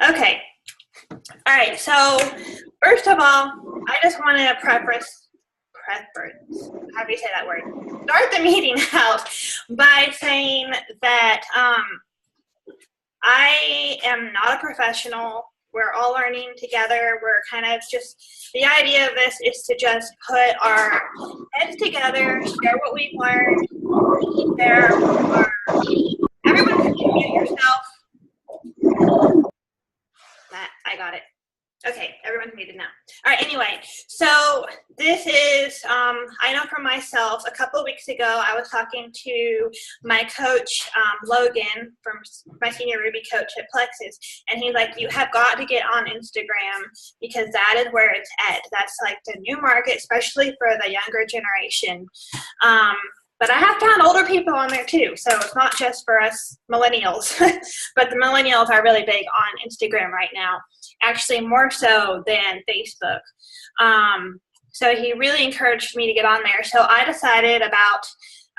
Okay. All right. So first of all, I just want to preface, how do you say that word? Start the meeting out by saying that I am not a professional. We're all learning together. We're kind of just, the idea of this is to just put our heads together, share what we've learned, everyone can mute yourself. I got it. Okay, everyone's muted now. All right, anyway, so this is, I know for myself, a couple of weeks ago, I was talking to my coach, Logan, from my senior Ruby coach at Plexus, and he's like, you have got to get on Instagram because that is where it's at. That's like the new market, especially for the younger generation. But I have found older people on there too, so it's not just for us millennials, but the millennials are really big on Instagram right now, actually more so than Facebook. So he really encouraged me to get on there. So I decided about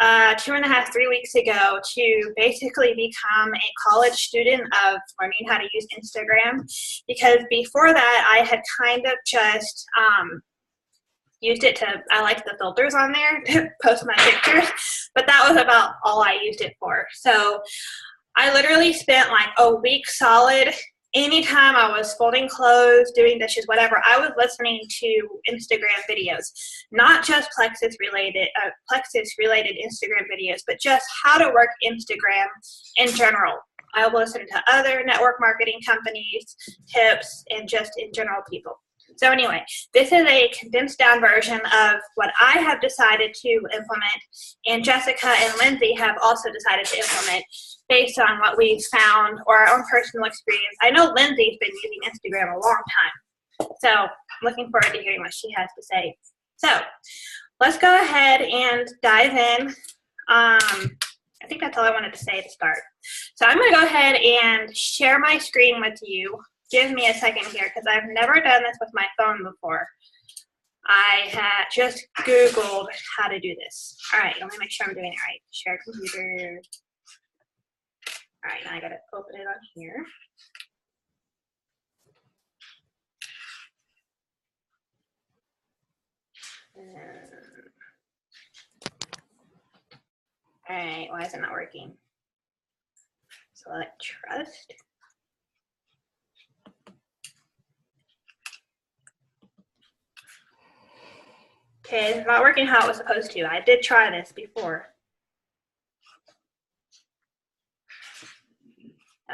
2.5, 3 weeks ago to basically become a college student of learning how to use Instagram, because before that I had kind of just used it to, I like the filters on there to post my pictures, but that was about all I used it for. So I literally spent like a week solid. Anytime I was folding clothes, doing dishes, whatever, I was listening to Instagram videos, not just Plexus related Instagram videos, but just how to work Instagram in general. I will listen to other network marketing companies, tips, and just in general people. So anyway, this is a condensed down version of what I have decided to implement, and Jessica and Lindsay have also decided to implement based on what we've found or our own personal experience. I know Lindsay's been using Instagram a long time, so I'm looking forward to hearing what she has to say. So let's go ahead and dive in. I think that's all I wanted to say to start. So I'm going to go ahead and share my screen with you. Give me a second here because I've never done this with my phone before. I had just Googled how to do this. All right, let me make sure I'm doing it right. Share computer. All right, now I gotta open it on here. All right, why is it not working? Select trust. Okay, it's not working how it was supposed to. I did try this before.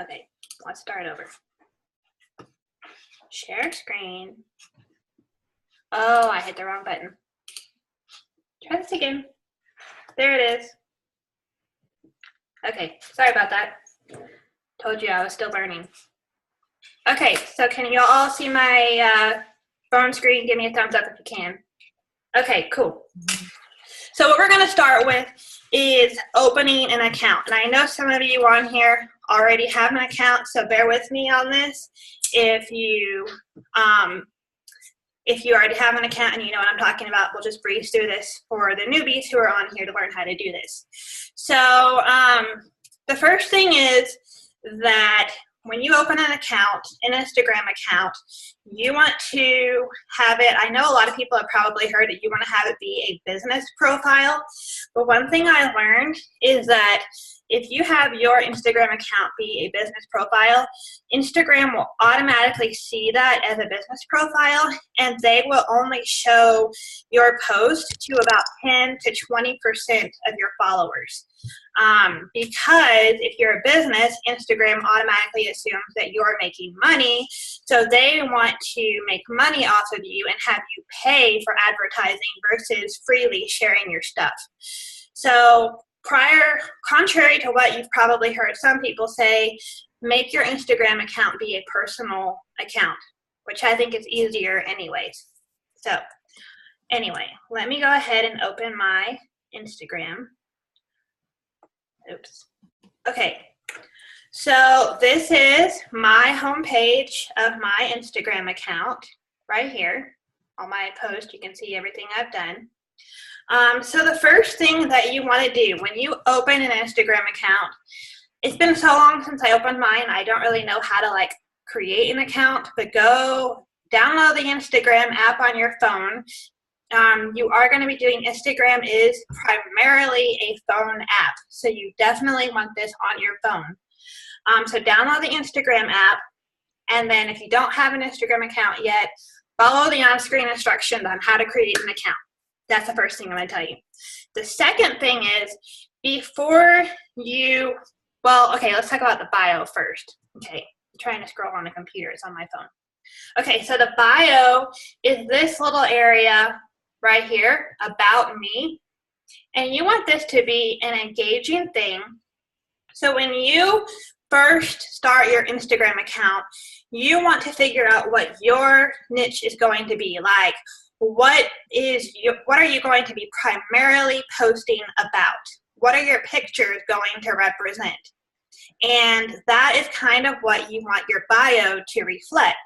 Okay, let's start over. Share screen. Oh, I hit the wrong button. Try this again. There it is. Okay, sorry about that. Told you I was still learning. Okay, so can you all see my phone screen? Give me a thumbs up if you can. Okay, cool. So what we're going to start with is opening an account. And I know some of you on here already have an account, so bear with me on this. If you already have an account and you know what I'm talking about, we'll just breeze through this for the newbies who are on here to learn how to do this. So the first thing is that when you open an account, an Instagram account, you want to have it, I know a lot of people have probably heard that you want to have it be a business profile, but one thing I learned is that if you have your Instagram account be a business profile, Instagram will automatically see that as a business profile, and they will only show your post to about 10 to 20% of your followers. Because if you're a business, Instagram automatically assumes that you're making money, so they want to make money off of you and have you pay for advertising versus freely sharing your stuff. So contrary to what you've probably heard some people say, make your Instagram account be a personal account, which I think is easier anyways. So anyway, let me go ahead and open my Instagram. Oops. Okay, so this is my home page of my Instagram account right here. On my post, you can see everything I've done. So the first thing that you want to do when you open an Instagram account, it's been so long since I opened mine, I don't really know how to like create an account, but go download the Instagram app on your phone. You are going to be doing, Instagram is primarily a phone app, so you definitely want this on your phone. So download the Instagram app, and then if you don't have an Instagram account yet, follow the on-screen instructions on how to create an account. That's the first thing I'm going to tell you. The second thing is, before you, well, okay, let's talk about the bio first. Okay, I'm trying to scroll on the computer. It's on my phone. Okay, so the bio is this little area right here, about me. And you want this to be an engaging thing. So when you first start your Instagram account, you want to figure out what your niche is going to be. Like, what are you going to be primarily posting about? What are your pictures going to represent? And that is kind of what you want your bio to reflect.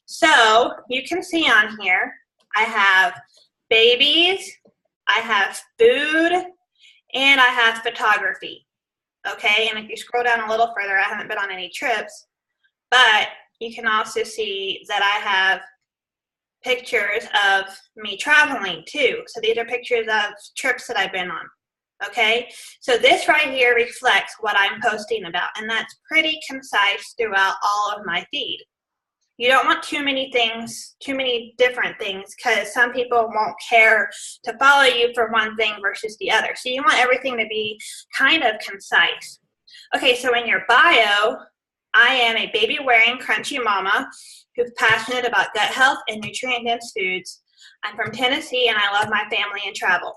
So you can see on here, I have babies, I have food, and I have photography. Okay, and if you scroll down a little further, I haven't been on any trips, but you can also see that I have pictures of me traveling too. So these are pictures of trips that I've been on. Okay, so this right here reflects what I'm posting about, and that's pretty concise throughout all of my feed. You don't want too many things, too many different things, because some people won't care to follow you for one thing versus the other. So you want everything to be kind of concise. Okay, so in your bio, I am a baby-wearing crunchy mama who's passionate about gut health and nutrient-dense foods. I'm from Tennessee, and I love my family and travel.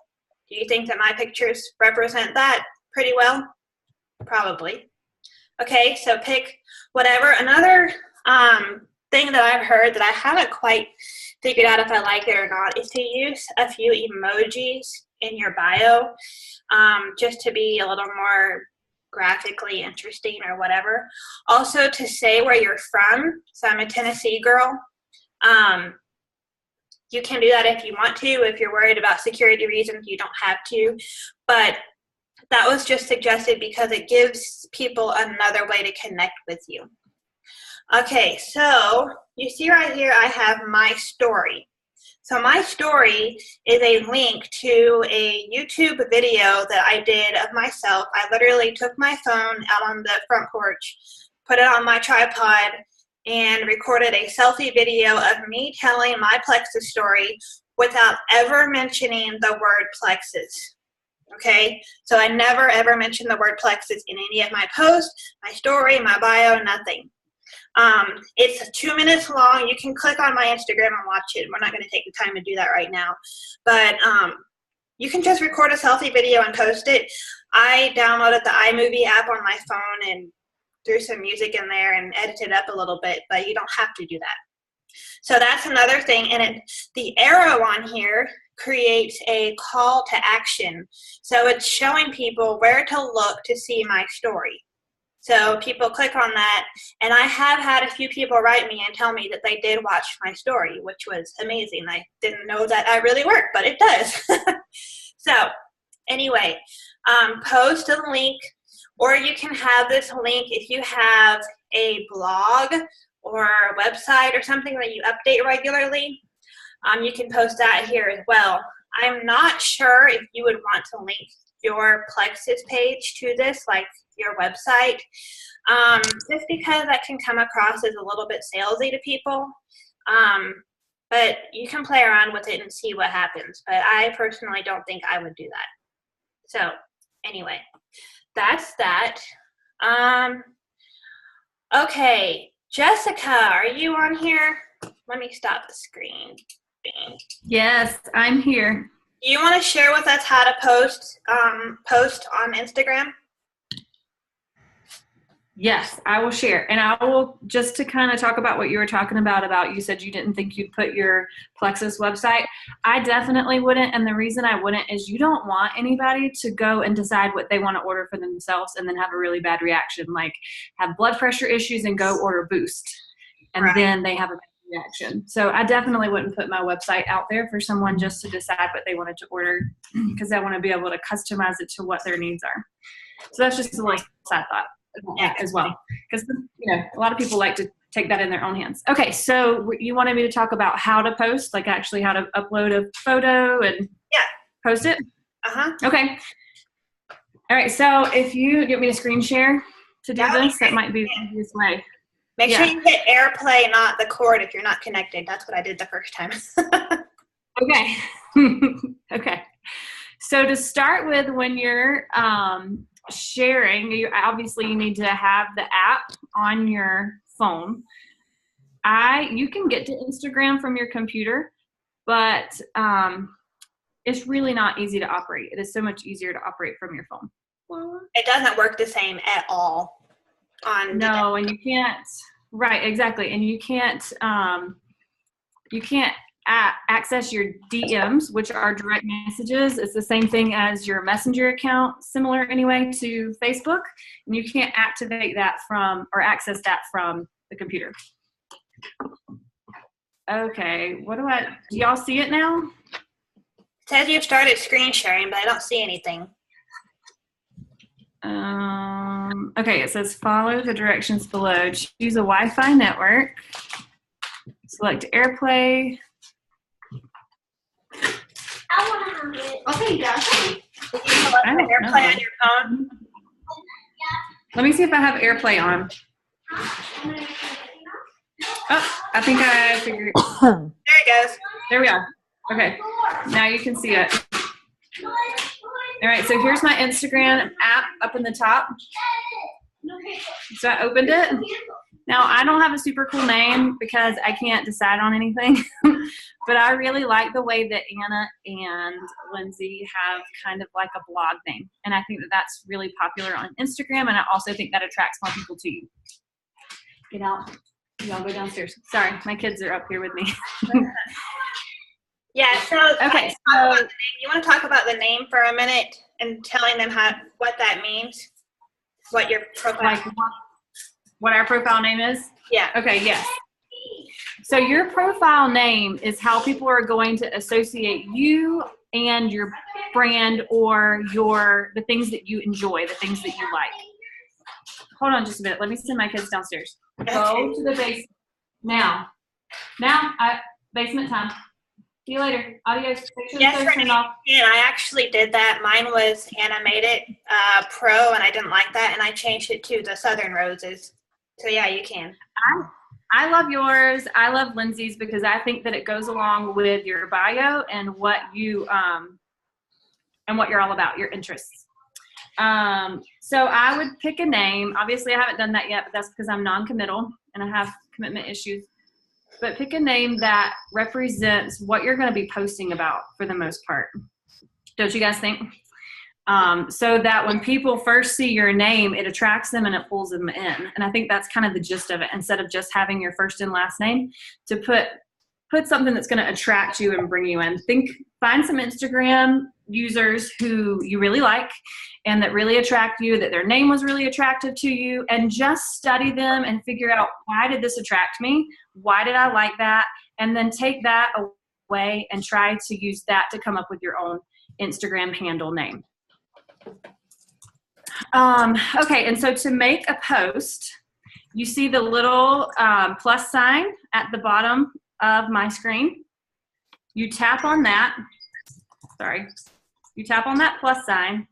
Do you think that my pictures represent that pretty well? Probably. Okay, so pick whatever. Another thing that I've heard that I haven't quite figured out if I like it or not is to use a few emojis in your bio, just to be a little more graphically interesting or whatever. Also to say where you're from. So I'm a Tennessee girl. You can do that if you want to. If you're worried about security reasons, you don't have to. But that was just suggested because it gives people another way to connect with you. Okay, so you see right here I have my story. So my story is a link to a YouTube video that I did of myself. I literally took my phone out on the front porch, put it on my tripod, and recorded a selfie video of me telling my plexus story without ever mentioning the word plexus. Okay, so I never ever mentioned the word plexus in any of my posts, my story, my bio, nothing. It's 2 minutes long. You can click on my Instagram and watch it. We're not going to take the time to do that right now, but you can just record a selfie video and post it. I downloaded the iMovie app on my phone and threw some music in there and edited up a little bit, but you don't have to do that. So that's another thing. And the arrow on here creates a call to action. So it's showing people where to look to see my story. So people click on that, and I have had a few people write me and tell me that they did watch my story, which was amazing. I didn't know that I really worked, but it does. So anyway, post a link, or you can have this link if you have a blog or a website or something that you update regularly. You can post that here as well. I'm not sure if you would want to link your Plexus page to this, like your website, just because that can come across as a little bit salesy to people. But you can play around with it and see what happens. But I personally don't think I would do that. So anyway, that's that. Okay, Jessica, are you on here? Let me stop the screen. Yes, I'm here. Do you want to share with us how to post on Instagram? Yes, I will share. And I will, just to kind of talk about what you were talking about you said you didn't think you'd put your Plexus website. I definitely wouldn't. And the reason I wouldn't is you don't want anybody to go and decide what they want to order for themselves and then have a really bad reaction, like have blood pressure issues and go order Boost. And Right. then they have a bad reaction. So I definitely wouldn't put my website out there for someone just to decide what they wanted to order, because I want to be able to customize it to what their needs are. So that's just a little side thought as well, because a lot of people like to take that in their own hands. Okay, so you wanted me to talk about how to post, like actually how to upload a photo and post it? Uh-huh. Okay. All right, so if you get me to screen share to do this, that might be the easiest way. Make sure you hit AirPlay, not the cord if you're not connected. That's what I did the first time. Okay. Okay. So to start with, when you're sharing, obviously you need to have the app on your phone. You can get to Instagram from your computer, but it's really not easy to operate. It is so much easier to operate from your phone. It doesn't work the same at all on and you can't. Right, exactly, and you can't access your DMs, which are direct messages. It's the same thing as your Messenger account, similar anyway to Facebook, and you can't activate that or access that from the computer. Okay, do y'all see it now? It says you've started screen sharing, but I don't see anything. Okay, it says follow the directions below. Choose a Wi-Fi network. Select AirPlay. I want to have it. Okay, Josh. Did you select AirPlay on your phone? Let me see if I have AirPlay on. Oh, I think I figured. There it goes. There we are. Okay, now you can see it. All right, so here's my Instagram app up in the top. So I opened it. Now, I don't have a super cool name because I can't decide on anything, but I really like the way that Anna and Lindsay have kind of like a blog name. And I think that that's really popular on Instagram, and I also think that attracts more people to you. Get out. Y'all go downstairs. Sorry, my kids are up here with me. Yeah, so okay, you want to talk about the name for a minute and telling them what that means? What your profile like what our profile name is? Yeah. Okay, yes. So your profile name is how people are going to associate you and your brand or the things that you enjoy, the things that you like. Hold on just a minute. Let me send my kids downstairs. Go to the basement. Now, basement time. See you later. Adios. Yes, and I actually did that. Mine was Animated Pro, and I didn't like that, and I changed it to the Southern Roses. So yeah, you can. I love yours. I love Lindsay's because I think that it goes along with your bio and what you're all about, your interests. So I would pick a name. Obviously, I haven't done that yet, but that's because I'm non-committal and I have commitment issues. But pick a name that represents what you're going to be posting about for the most part. Don't you guys think? So that when people first see your name, it attracts them and it pulls them in. And I think that's kind of the gist of it. Instead of just having your first and last name, to put something that's going to attract you and bring you in. Find some Instagram users who you really like and that really attract you, that their name was really attractive to you, and just study them and figure out, why did this attract me? Why did I like that? And then take that away and try to use that to come up with your own Instagram handle name. Okay, and so to make a post, you see the little plus sign at the bottom of my screen. You tap on that. You tap on that plus sign,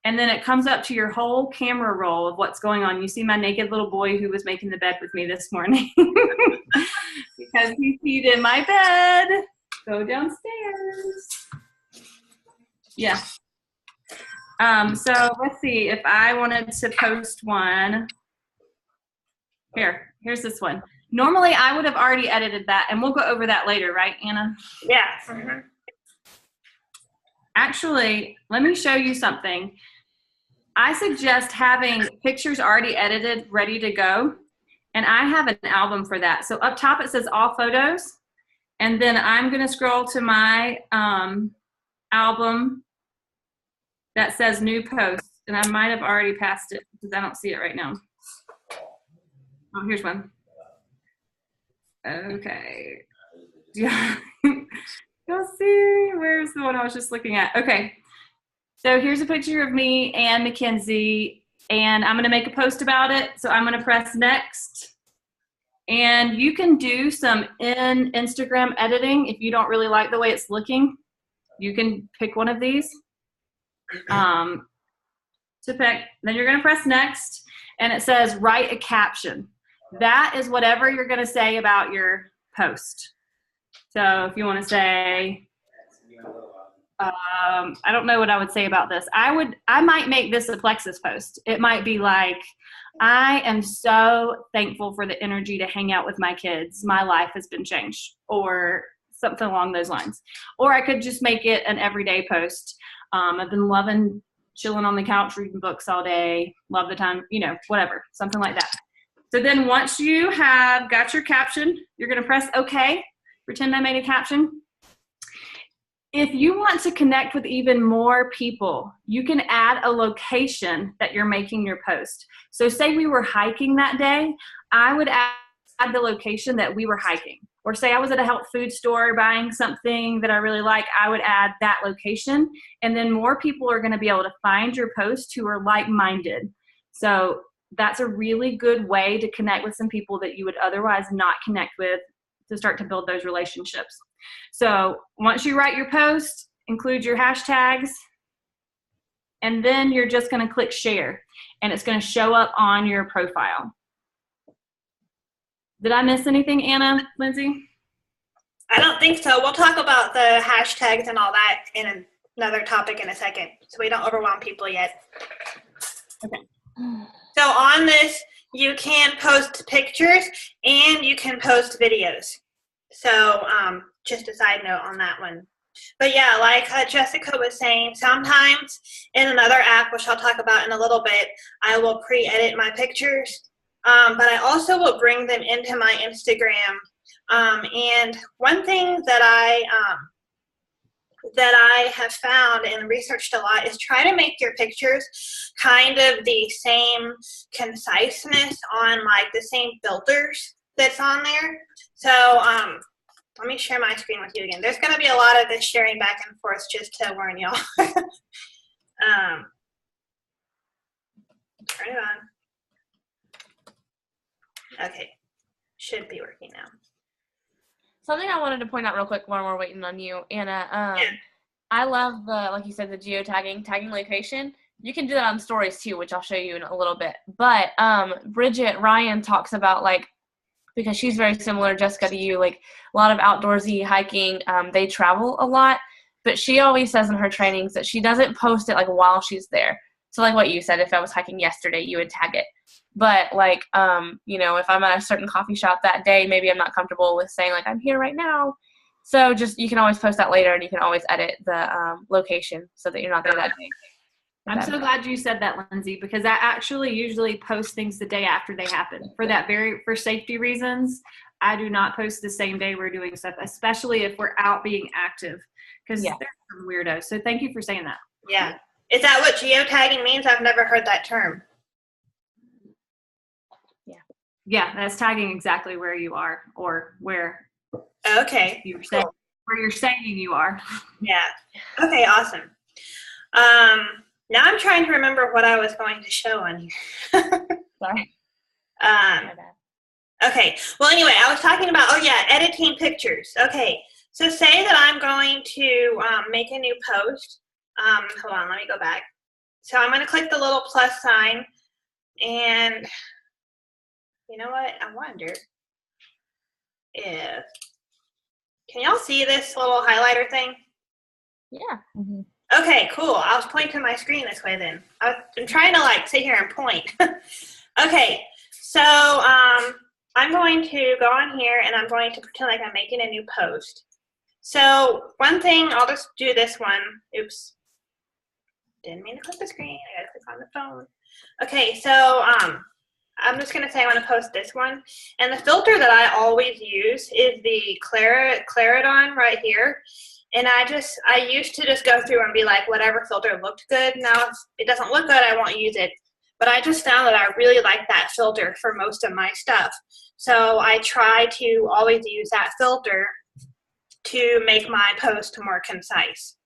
and then it comes up to your whole camera roll of what's going on. You see my naked little boy who was making the bed with me this morning because he peed in my bed. Go downstairs. Yeah. So let's see if I wanted to post one. Here's this one. Normally I would have already edited that, and we'll go over that later, right, Anna? Yeah. Mm-hmm. Actually, let me show you something. I suggest having pictures already edited, ready to go, and I have an album for that. So up top it says all photos, and then I'm going to scroll to my album that says new post, and I might have already passed it because I don't see it right now. Oh, here's one. Okay. Yeah. You'll see. Where's the one I was just looking at? Okay. So here's a picture of me and Mackenzie, and I'm going to make a post about it. So I'm going to press next, And you can do some in Instagram editing if you don't really like the way it's looking. You can pick one of these to pick. Then you're going to press next, and it says write a caption. That is whatever you're going to say about your post. So if you want to say, I don't know what I would say about this. I might make this a Plexus post. It might be like, I am so thankful for the energy to hang out with my kids. My life has been changed, or something along those lines. Or I could just make it an everyday post. I've been loving chilling on the couch, reading books all day. Love the time, whatever, something like that. So then once you have got your caption, you're going to press OK. Pretend I made a caption. If you want to connect with even more people, you can add a location that you're making your post. So say we were hiking that day, I would add the location that we were hiking. Or say I was at a health food store buying something that I really like, I would add that location. And then more people are going to be able to find your post who are like-minded. So that's a really good way to connect with some people that you would otherwise not connect with, to start to build those relationships. So once you write your post, include your hashtags, and then you're just going to click share, and it's going to show up on your profile. Did I miss anything, Anna, Lindsay? I don't think so. We'll talk about the hashtags and all that in another topic in a second, so we don't overwhelm people yet. Okay. So on this, you can post pictures and you can post videos. So just a side note on that one. But yeah, like Jessica was saying, sometimes in another app, which I'll talk about in a little bit, I will pre-edit my pictures. But I also will bring them into my Instagram. And one thing that I have found and researched a lot is try to make your pictures kind of the same conciseness on like the same filters that's on there. So let me share my screen with you again. There's going to be a lot of this sharing back and forth, just to warn y'all. Turn it on. Okay, should be working now. Something I wanted to point out real quick while we're waiting on you, Anna. Yeah. I love like you said, the geotagging, tagging location. You can do that on stories too, which I'll show you in a little bit. But Bridget Ryan talks about, like, because she's very similar, Jessica, to you, like a lot of outdoorsy hiking. They travel a lot, but she always says in her trainings that she doesn't post it like while she's there. So like what you said, if I was hiking yesterday, you would tag it. But like, if I'm at a certain coffee shop that day, maybe I'm not comfortable with saying like, I'm here right now. So just, you can always post that later, and you can always edit the location so that you're not there that day. I'm so glad you said that, Lindsay, because I actually usually post things the day after they happen. For safety reasons, I do not post the same day we're doing stuff, especially if we're out being active, because there's some weirdos. So thank you for saying that. Yeah. Is that what geotagging means? I've never heard that term. Yeah, that's tagging exactly where you are, or where Okay. where you're saying you are. Yeah. Okay, awesome. Now I'm trying to remember what I was going to show on here. Sorry. Okay. Well, anyway, I was talking about, editing pictures. Okay. So say that I'm going to make a new post. Hold on, let me go back. So I'm going to click the little plus sign, and you know what? I wonder if, can y'all see this little highlighter thing? Yeah. Mm-hmm. Okay, cool. I was pointing to my screen this way then. I'm trying to like sit here and point. Okay, so I'm going to go on here and I'm going to pretend like I'm making a new post. So one thing, I'll just do this one. Oops. Didn't mean to click the screen. I gotta click on the phone. Okay, so I'm just gonna say I want to post this one. And the filter that I always use is the Claridon right here. And I used to just go through and be like, whatever filter looked good. Now if it doesn't look good, I won't use it. But I just found that I really like that filter for most of my stuff. So I try to always use that filter to make my post more concise.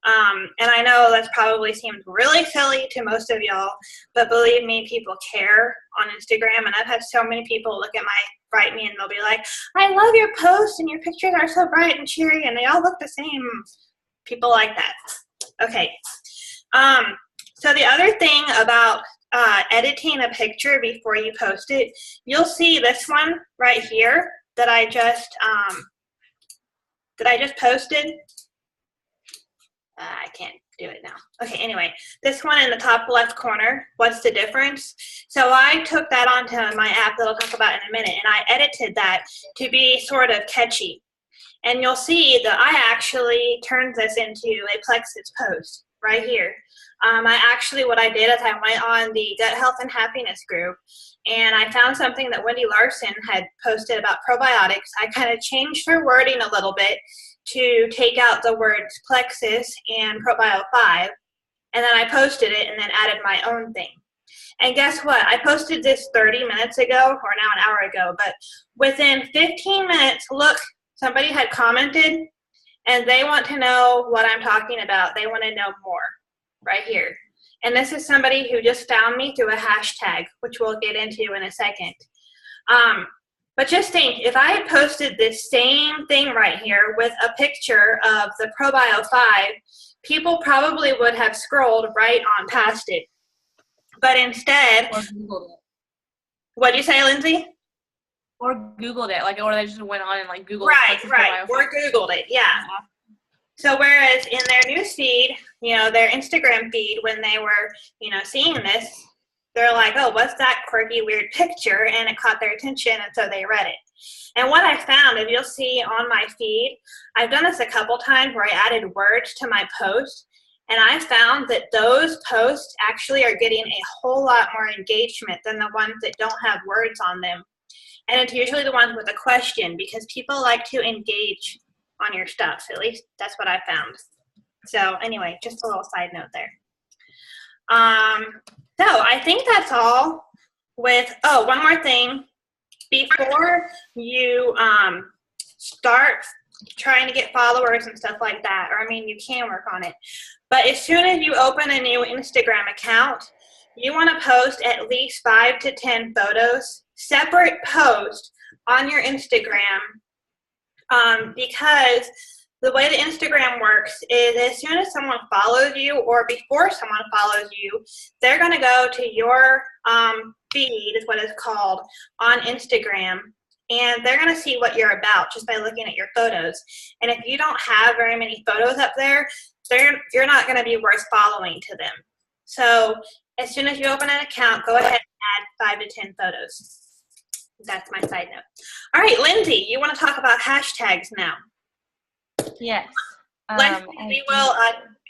And I know that probably seems really silly to most of y'all, but believe me, people care on Instagram. And I've had so many people look at my write me and they'll be like, I love your posts and your pictures are so bright and cheery and they all look the same. People like that. Okay. So the other thing about editing a picture before you post it, you'll see this one right here that I just posted. I can't do it now. Okay, anyway, this one in the top left corner, what's the difference? So I took that onto my app that I'll talk about in a minute, and I edited that to be sort of catchy. And you'll see that I actually turned this into a Plexus post right here. What I did is I went on the Gut Health and Happiness group, and I found something that Wendy Larson had posted about probiotics. I kind of changed her wording a little bit to take out the words Plexus and Probio 5, and then I posted it and then added my own thing. And guess what? I posted this 30 minutes ago, or now an hour ago, but within 15 minutes, look, somebody had commented, and they want to know what I'm talking about. They want to know more right here. And this is somebody who just found me through a hashtag, which we'll get into in a second. But just think, if I had posted this same thing right here with a picture of the Probio 5, people probably would have scrolled right on past it. But instead, Or Googled it. what'd you say, Lindsay? Or Googled it, or they just went on and Googled Right, Plexus right. Probio. Or Googled it, yeah. So whereas in their news feed, their Instagram feed, when they were, seeing this, they're like, oh, what's that quirky, weird picture? And it caught their attention, and so they read it. And what I found, and you'll see on my feed, I've done this a couple times where I added words to my post, and I found that those posts actually are getting a whole lot more engagement than the ones that don't have words on them. And it's usually the ones with a question, because people like to engage on your stuff. At least that's what I found. So anyway, just a little side note there. So I think that's all with, one more thing. Before you start trying to get followers and stuff like that, or you can work on it, but as soon as you open a new Instagram account, you want to post at least 5 to 10 photos, separate posts on your Instagram, because the way the Instagram works is as soon as someone follows you, or before someone follows you, they're going to go to your feed, is what it's called, on Instagram, and they're going to see what you're about just by looking at your photos. And if you don't have very many photos up there, you're not going to be worth following to them. So as soon as you open an account, go ahead and add 5 to 10 photos. That's my side note. All right, Lindsay, you want to talk about hashtags now? Yes. Lindsay, we will.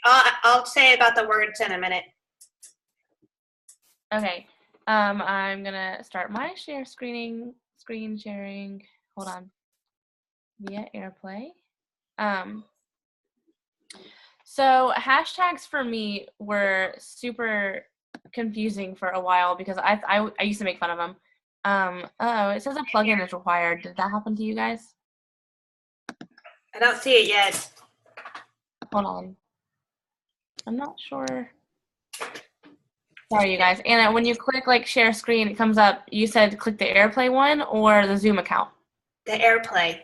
I'll say about the words in a minute. Okay. I'm gonna start my screen sharing. Hold on. Via AirPlay. So hashtags for me were super confusing for a while because I used to make fun of them. It says a plugin is required. Did that happen to you guys? I don't see it yet. Hold on. I'm not sure. Sorry, you guys. Anna, when you click share screen, it comes up. You said click the AirPlay one or the Zoom account? The AirPlay.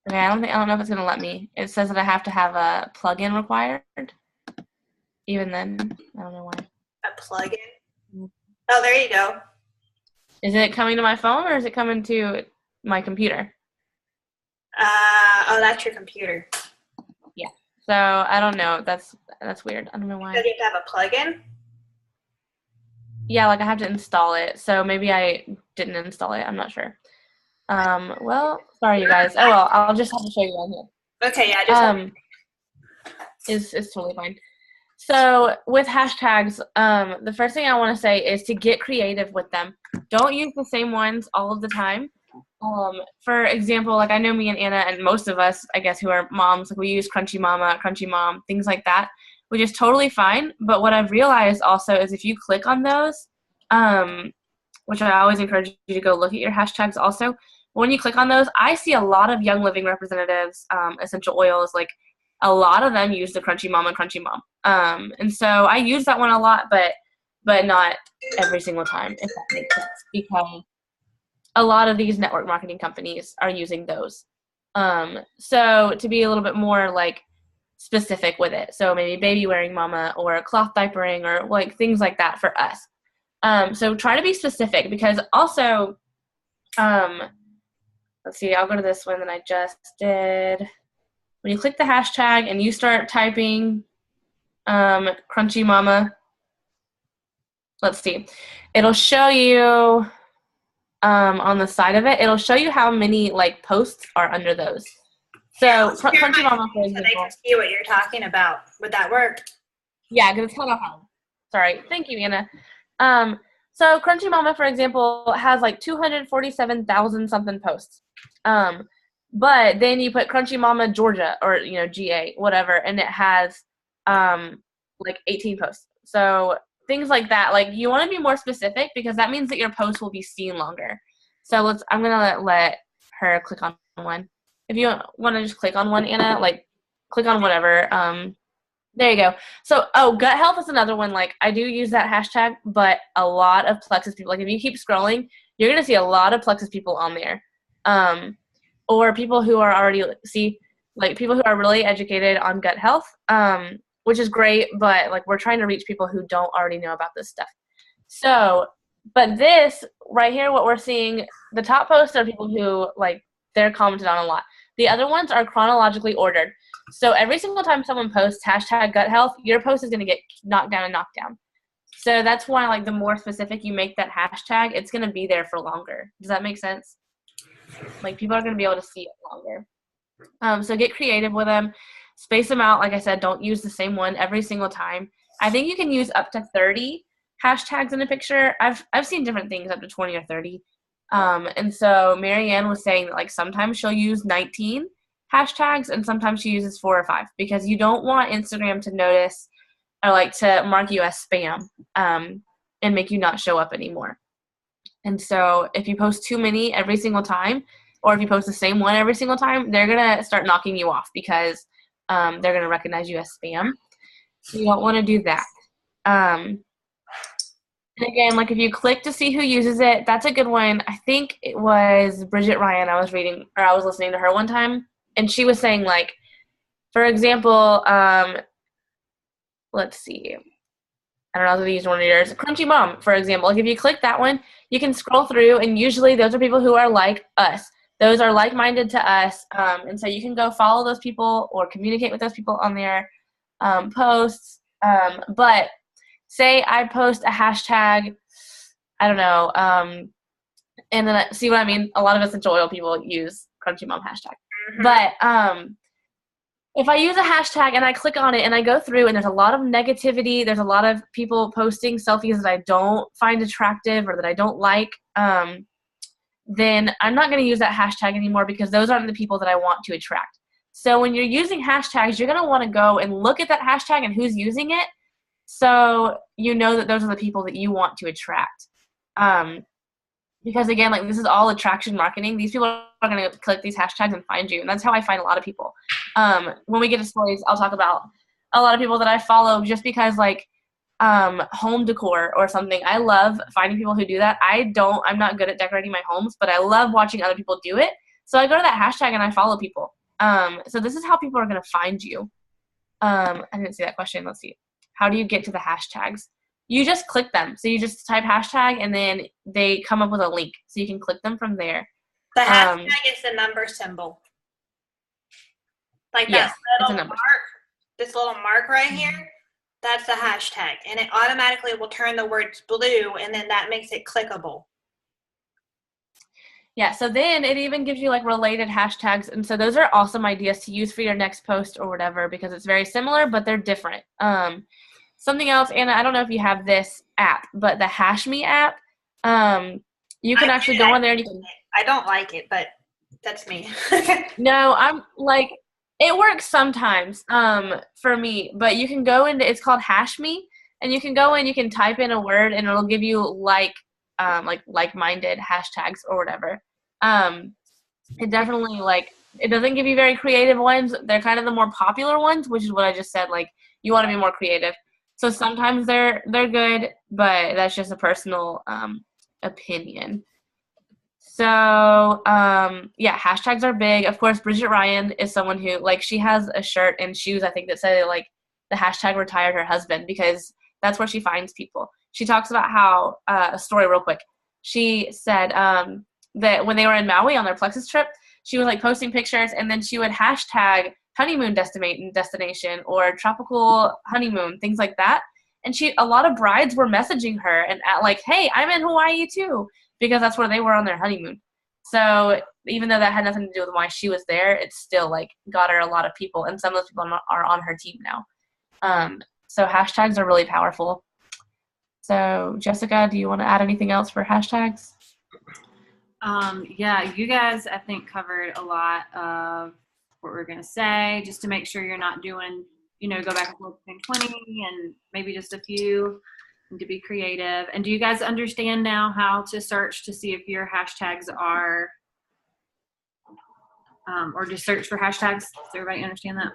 Okay, I don't know if it's gonna let me. It says that I have to have a plugin required. Even then, I don't know why. A plugin? Oh, there you go. Is it coming to my phone or is it coming to my computer? That's your computer. Yeah. So I don't know. That's weird. I don't know why. Does it have a plugin? Yeah, I have to install it. So maybe I didn't install it. I'm not sure. Well, sorry you guys. Oh well, I'll just have to show you on here. Okay, yeah, It's totally fine. So with hashtags, the first thing I want to say is to get creative with them. Don't use the same ones all of the time. For example, I know me and Anna and most of us, I guess, who are moms, we use Crunchy Mama, Crunchy Mom, things like that, which is totally fine. But what I've realized also is if you click on those, which I always encourage you to go look at your hashtags also, when you click on those, I see a lot of Young Living representatives, essential oils, a lot of them use the Crunchy Mama, Crunchy Mom. And so I use that one a lot, but not every single time, if that makes sense. Because a lot of these network marketing companies are using those. So to be a little bit more like specific with it, so maybe baby wearing mama or cloth diapering or like things like that for us. So try to be specific, because also, let's see, I'll go to this one that I just did. When you click the hashtag and you start typing Crunchy Mama, let's see, it'll show you on the side of it, it'll show you how many like posts are under those. So Crunchy Mama, for So example, they can see what you're talking about. Would that work? yeah, because it's kind of hard. Sorry. Thank you, Anna. So Crunchy Mama, for example, has like 247,000 something posts. But then you put Crunchy Mama Georgia, or, you know, GA, whatever, and it has like 18 posts. So things like that, like you want to be more specific, because that means that your post will be seen longer. So I'm going to let her click on one. If you want to just click on one, Anna, like click on whatever. There you go. So, gut health is another one. Like, I do use that hashtag, but a lot of Plexus people, like if you keep scrolling, you're going to see a lot of Plexus people on there. Or people who are already, people who are really educated on gut health, which is great, but like we're trying to reach people who don't already know about this stuff. So, but this right here, what we're seeing, the top posts are people who like, they're commented on a lot. The other ones are chronologically ordered. So every single time someone posts hashtag gut health, your post is going to get knocked down and knocked down. So that's why, like, the more specific you make that hashtag, it's going to be there for longer. Does that make sense? Like, people are going to be able to see it longer. So get creative with them. Space them out. Like I said, don't use the same one every single time. I think you can use up to 30 hashtags in a picture. I've seen different things up to 20 or 30. And so Marianne was saying that, like, sometimes she'll use 19 hashtags and sometimes she uses 4 or 5, because you don't want Instagram to notice or like to mark you as spam and make you not show up anymore. And so if you post too many every single time, or if you post the same one every single time, they're going to start knocking you off, because they're going to recognize you as spam. So you don't want to do that. And again, like if you click to see who uses it, that's a good one. I think it was Bridget Ryan. I was listening to her one time, and she was saying, like, for example, let's see. I don't know if they used one of yours. Crunchy Mom, for example. Like if you click that one, you can scroll through, and usually those are people who are like us. Those are like-minded to us. And so you can go follow those people or communicate with those people on their posts. But say I post a hashtag, I don't know, and then see what I mean? A lot of essential oil people use Crunchy Mom hashtag. Mm-hmm. But if I use a hashtag and I click on it and I go through and there's a lot of negativity, there's a lot of people posting selfies that I don't find attractive or that I don't like, then I'm not going to use that hashtag anymore, because those aren't the people that I want to attract. So when you're using hashtags, you're going to want to go and look at that hashtag and who's using it, so you know that those are the people that you want to attract. Because again, like this is all attraction marketing. These people are going to click these hashtags and find you. And that's how I find a lot of people. When we get to stories, I'll talk about a lot of people that I follow, just because like home decor or something. I love finding people who do that. I'm not good at decorating my homes, but I love watching other people do it. So I go to that hashtag and I follow people. So this is how people are going to find you. I didn't see that question. Let's see. How do you get to the hashtags? You just click them. So you just type hashtag and then they come up with a link. So you can click them from there. The hashtag is the number symbol. Like that little mark, this little mark right here, that's the hashtag. And it automatically will turn the words blue, and then that makes it clickable. Yeah, so then it even gives you like related hashtags. And so those are awesome ideas to use for your next post or whatever, because it's very similar, but they're different. Something else, Anna, I don't know if you have this app, but the HashMe app, you can actually go on there and you can. I don't like it, but that's me. No, I'm like, it works sometimes for me, but you can go into, it's called HashMe, and you can go in, you can type in a word, and it'll give you like-minded hashtags or whatever. It definitely, like, it doesn't give you very creative ones. They're kind of the more popular ones, which is what I just said. Like, you want to be more creative. So sometimes they're good, but that's just a personal opinion. So, yeah, hashtags are big. Of course, Bridget Ryan is someone who, like, she has a shirt and shoes, I think, that say, like, the hashtag retired her husband, because that's where she finds people. She talks about how, a story real quick. She said that when they were in Maui on their Plexus trip, she was, like, posting pictures, and then she would hashtag honeymoon destination or tropical honeymoon, things like that. And a lot of brides were messaging her and like, hey, I'm in Hawaii too, because that's where they were on their honeymoon. So even though that had nothing to do with why she was there, it still like got her a lot of people, and some of those people are on her team now. So hashtags are really powerful. So Jessica, do you want to add anything else for hashtags? Yeah, you guys, I think, covered a lot of what we're going to say, just to make sure you're not doing, go back and forth between 20 and maybe just a few, and to be creative. And do you guys understand now how to search to see if your hashtags are, or just search for hashtags? Does everybody understand that?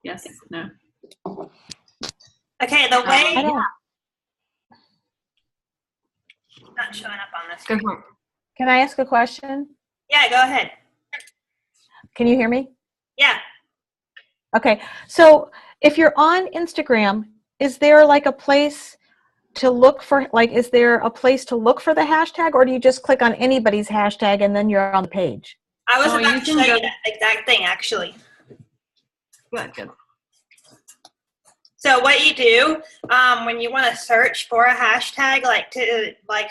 Yes? No? Okay, the way I don't. not showing up on this. Go for it. Can I ask a question? Yeah, go ahead. Can you hear me? Yeah. Okay. So if you're on Instagram, is there like a place to look for, is there a place to look for the hashtag, or do you just click on anybody's hashtag and then you're on the page? I was Oh, about you to can show go- you that exact thing, actually. Good. So what you do when you want to search for a hashtag,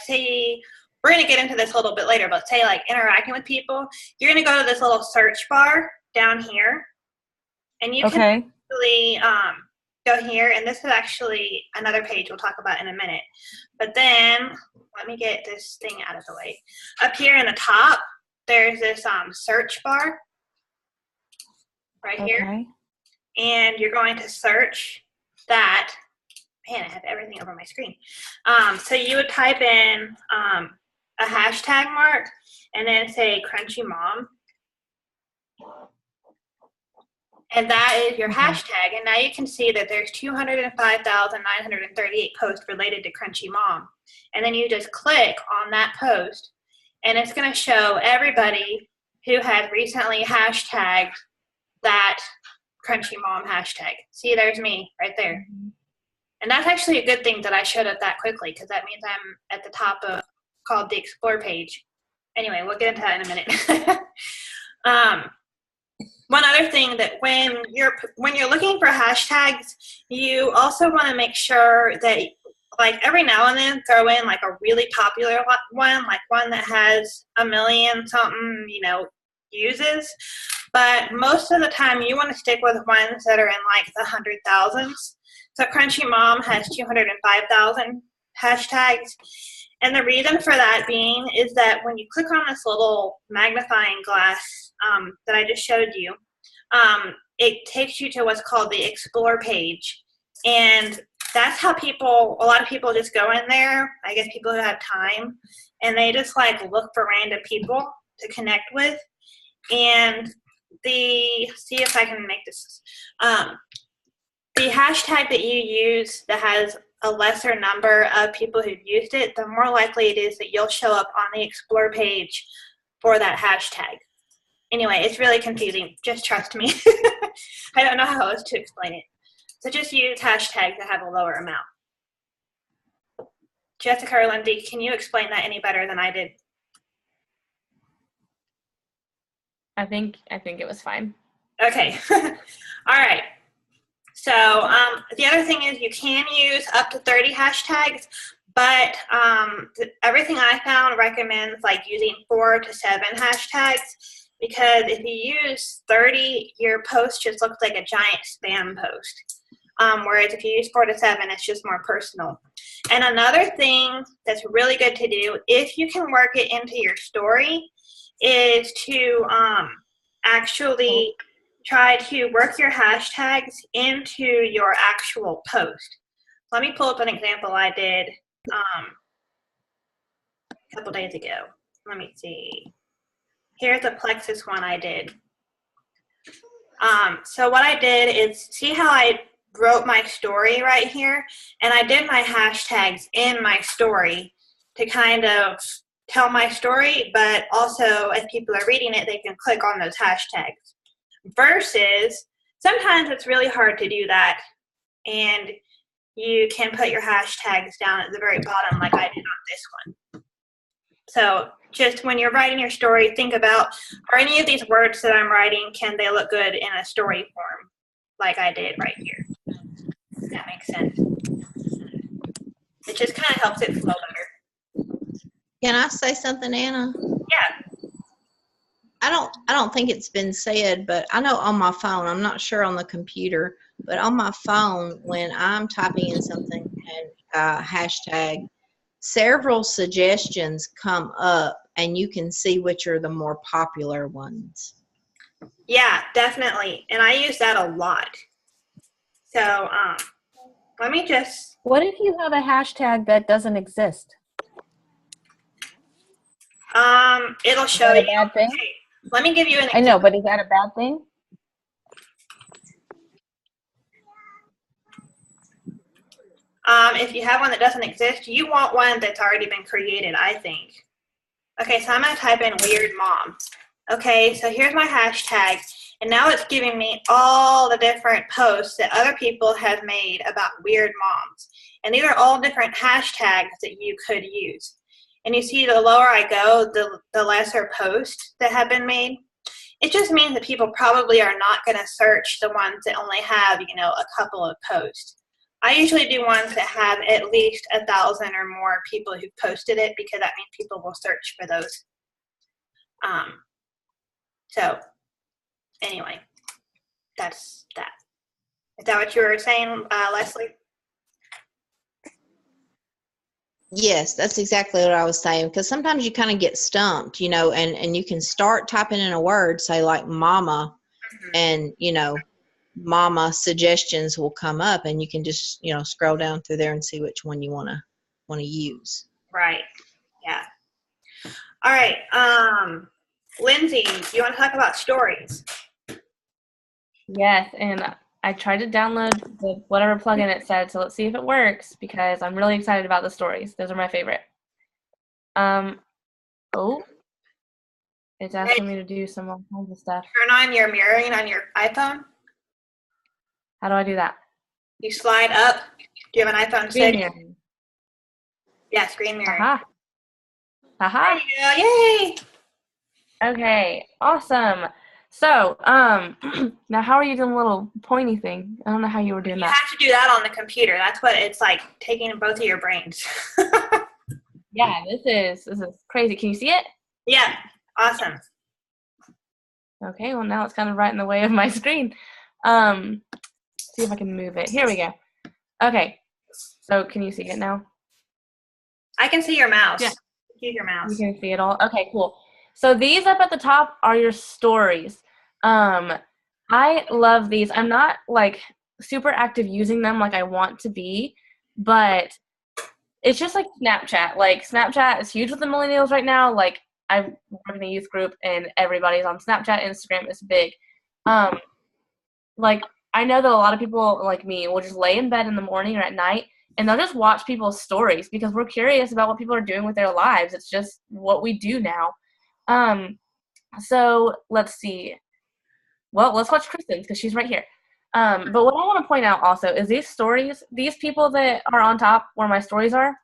say, we're going to get into this a little bit later, but say like interacting with people, you're going to go to this little search bar down here, and you can actually go here, and this is actually another page we'll talk about in a minute. But then, let me get this thing out of the way. Up here in the top, there's this search bar right here, and you're going to search that. Man, I have everything over my screen. So you would type in a hashtag mark and then say Crunchy Mom. And that is your hashtag. And now you can see that there's 205,938 posts related to Crunchy Mom. And then you just click on that post, and it's going to show everybody who has recently hashtagged that Crunchy Mom hashtag. See, there's me right there. And that's actually a good thing that I showed up that quickly, because that means I'm at the top of called the Explore page. Anyway, we'll get into that in a minute. One other thing that when you're looking for hashtags, you also want to make sure that like every now and then throw in like a really popular one, like one that has 1 million something, uses. But most of the time you want to stick with ones that are in like the 100,000s. So Crunchy Mom has 205,000 hashtags. And the reason for that being is that when you click on this little magnifying glass that I just showed you, it takes you to what's called the Explore page. And that's how a lot of people just go in there, I guess people who have time, and they just like look for random people to connect with. And see if I can make this, the hashtag that you use that has a lesser number of people who've used it, the more likely it is that you'll show up on the Explore page for that hashtag. Anyway, it's really confusing. Just trust me. I don't know how else to explain it. So just use hashtags that have a lower amount. Jessica or Lindsay, can you explain that any better than I did? I think it was fine. Okay. All right. So the other thing is you can use up to 30 hashtags, but everything I found recommends like using 4 to 7 hashtags, because if you use 30, your post just looks like a giant spam post. Whereas if you use 4 to 7, it's just more personal. And another thing that's really good to do, if you can work it into your story, is to actually try to work your hashtags into your actual post. Let me pull up an example I did a couple days ago. Let me see. Here's a Plexus one I did. So what I did is, see how I wrote my story right here? And I did my hashtags in my story to kind of tell my story, but also if people are reading it, they can click on those hashtags. Versus sometimes it's really hard to do that, and you can put your hashtags down at the very bottom like I did on this one. So just when you're writing your story, think about, are any of these words that I'm writing, can they look good in a story form like I did right here? If that makes sense. It just kind of helps it flow better. Can I say something, Anna? Yeah. I don't think it's been said, but I know on my phone, I'm not sure on the computer, but on my phone, when I'm typing in something and hashtag, several suggestions come up and you can see which are the more popular ones. Yeah, definitely. And I use that a lot. So let me just. What if you have a hashtag that doesn't exist? It'll Is show that a you. bad thing? Okay, let me give you an I example. know, but is that a bad thing? If you have one that doesn't exist, you want one that's already been created, I think. Okay, so I'm going to type in weird mom. Okay, so here's my hashtag, and now it's giving me all the different posts that other people have made about weird moms. And these are all different hashtags that you could use. And you see the lower I go, the lesser posts that have been made. It just means that people probably are not going to search the ones that only have, a couple of posts. I usually do ones that have at least 1,000 or more people who've posted it, because that means people will search for those. So anyway, that's that. Is that what you were saying, Leslie? Yes, that's exactly what I was saying, because sometimes you kind of get stumped, and you can start typing in a word, say like mama, and, mama suggestions will come up, and you can just, scroll down through there and see which one you want to use. Right. Yeah. All right. Lindsay, do you want to talk about stories? Yes, and I tried to download the whatever plugin it said, so let's see if it works, because I'm really excited about the stories. Those are my favorite. Oh, it's asking me to do some all kinds of stuff. Turn on your mirroring on your iPhone. How do I do that? You slide up. Do you have an iPhone 6? Screen mirroring. Yeah, screen mirroring. Aha. There Aha. you go. Yay! Okay, awesome. So, now how are you doing the little pointy thing? I don't know how you were doing You that. have to do that on the computer. That's what it's like, taking both of your brains. Yeah, this is crazy. Can you see it? Yeah, awesome. Okay, well now it's kind of right in the way of my screen. See if I can move it. Here we go. Okay, so can you see it now? I can see your mouse. Yeah. Use your mouse. You can see it all. Okay, cool. So these up at the top are your stories. I love these. I'm not like super active using them like I want to be, but it's just like Snapchat. Like Snapchat is huge with the millennials right now. Like I work in a youth group and everybody's on Snapchat. Instagram is big. Like I know that a lot of people like me will just lay in bed in the morning or at night and they'll just watch people's stories because we're curious about what people are doing with their lives. It's just what we do now. So let's see. Well, let's watch Kristen's because she's right here. But what I want to point out also is these stories, these people that are on top where my stories are,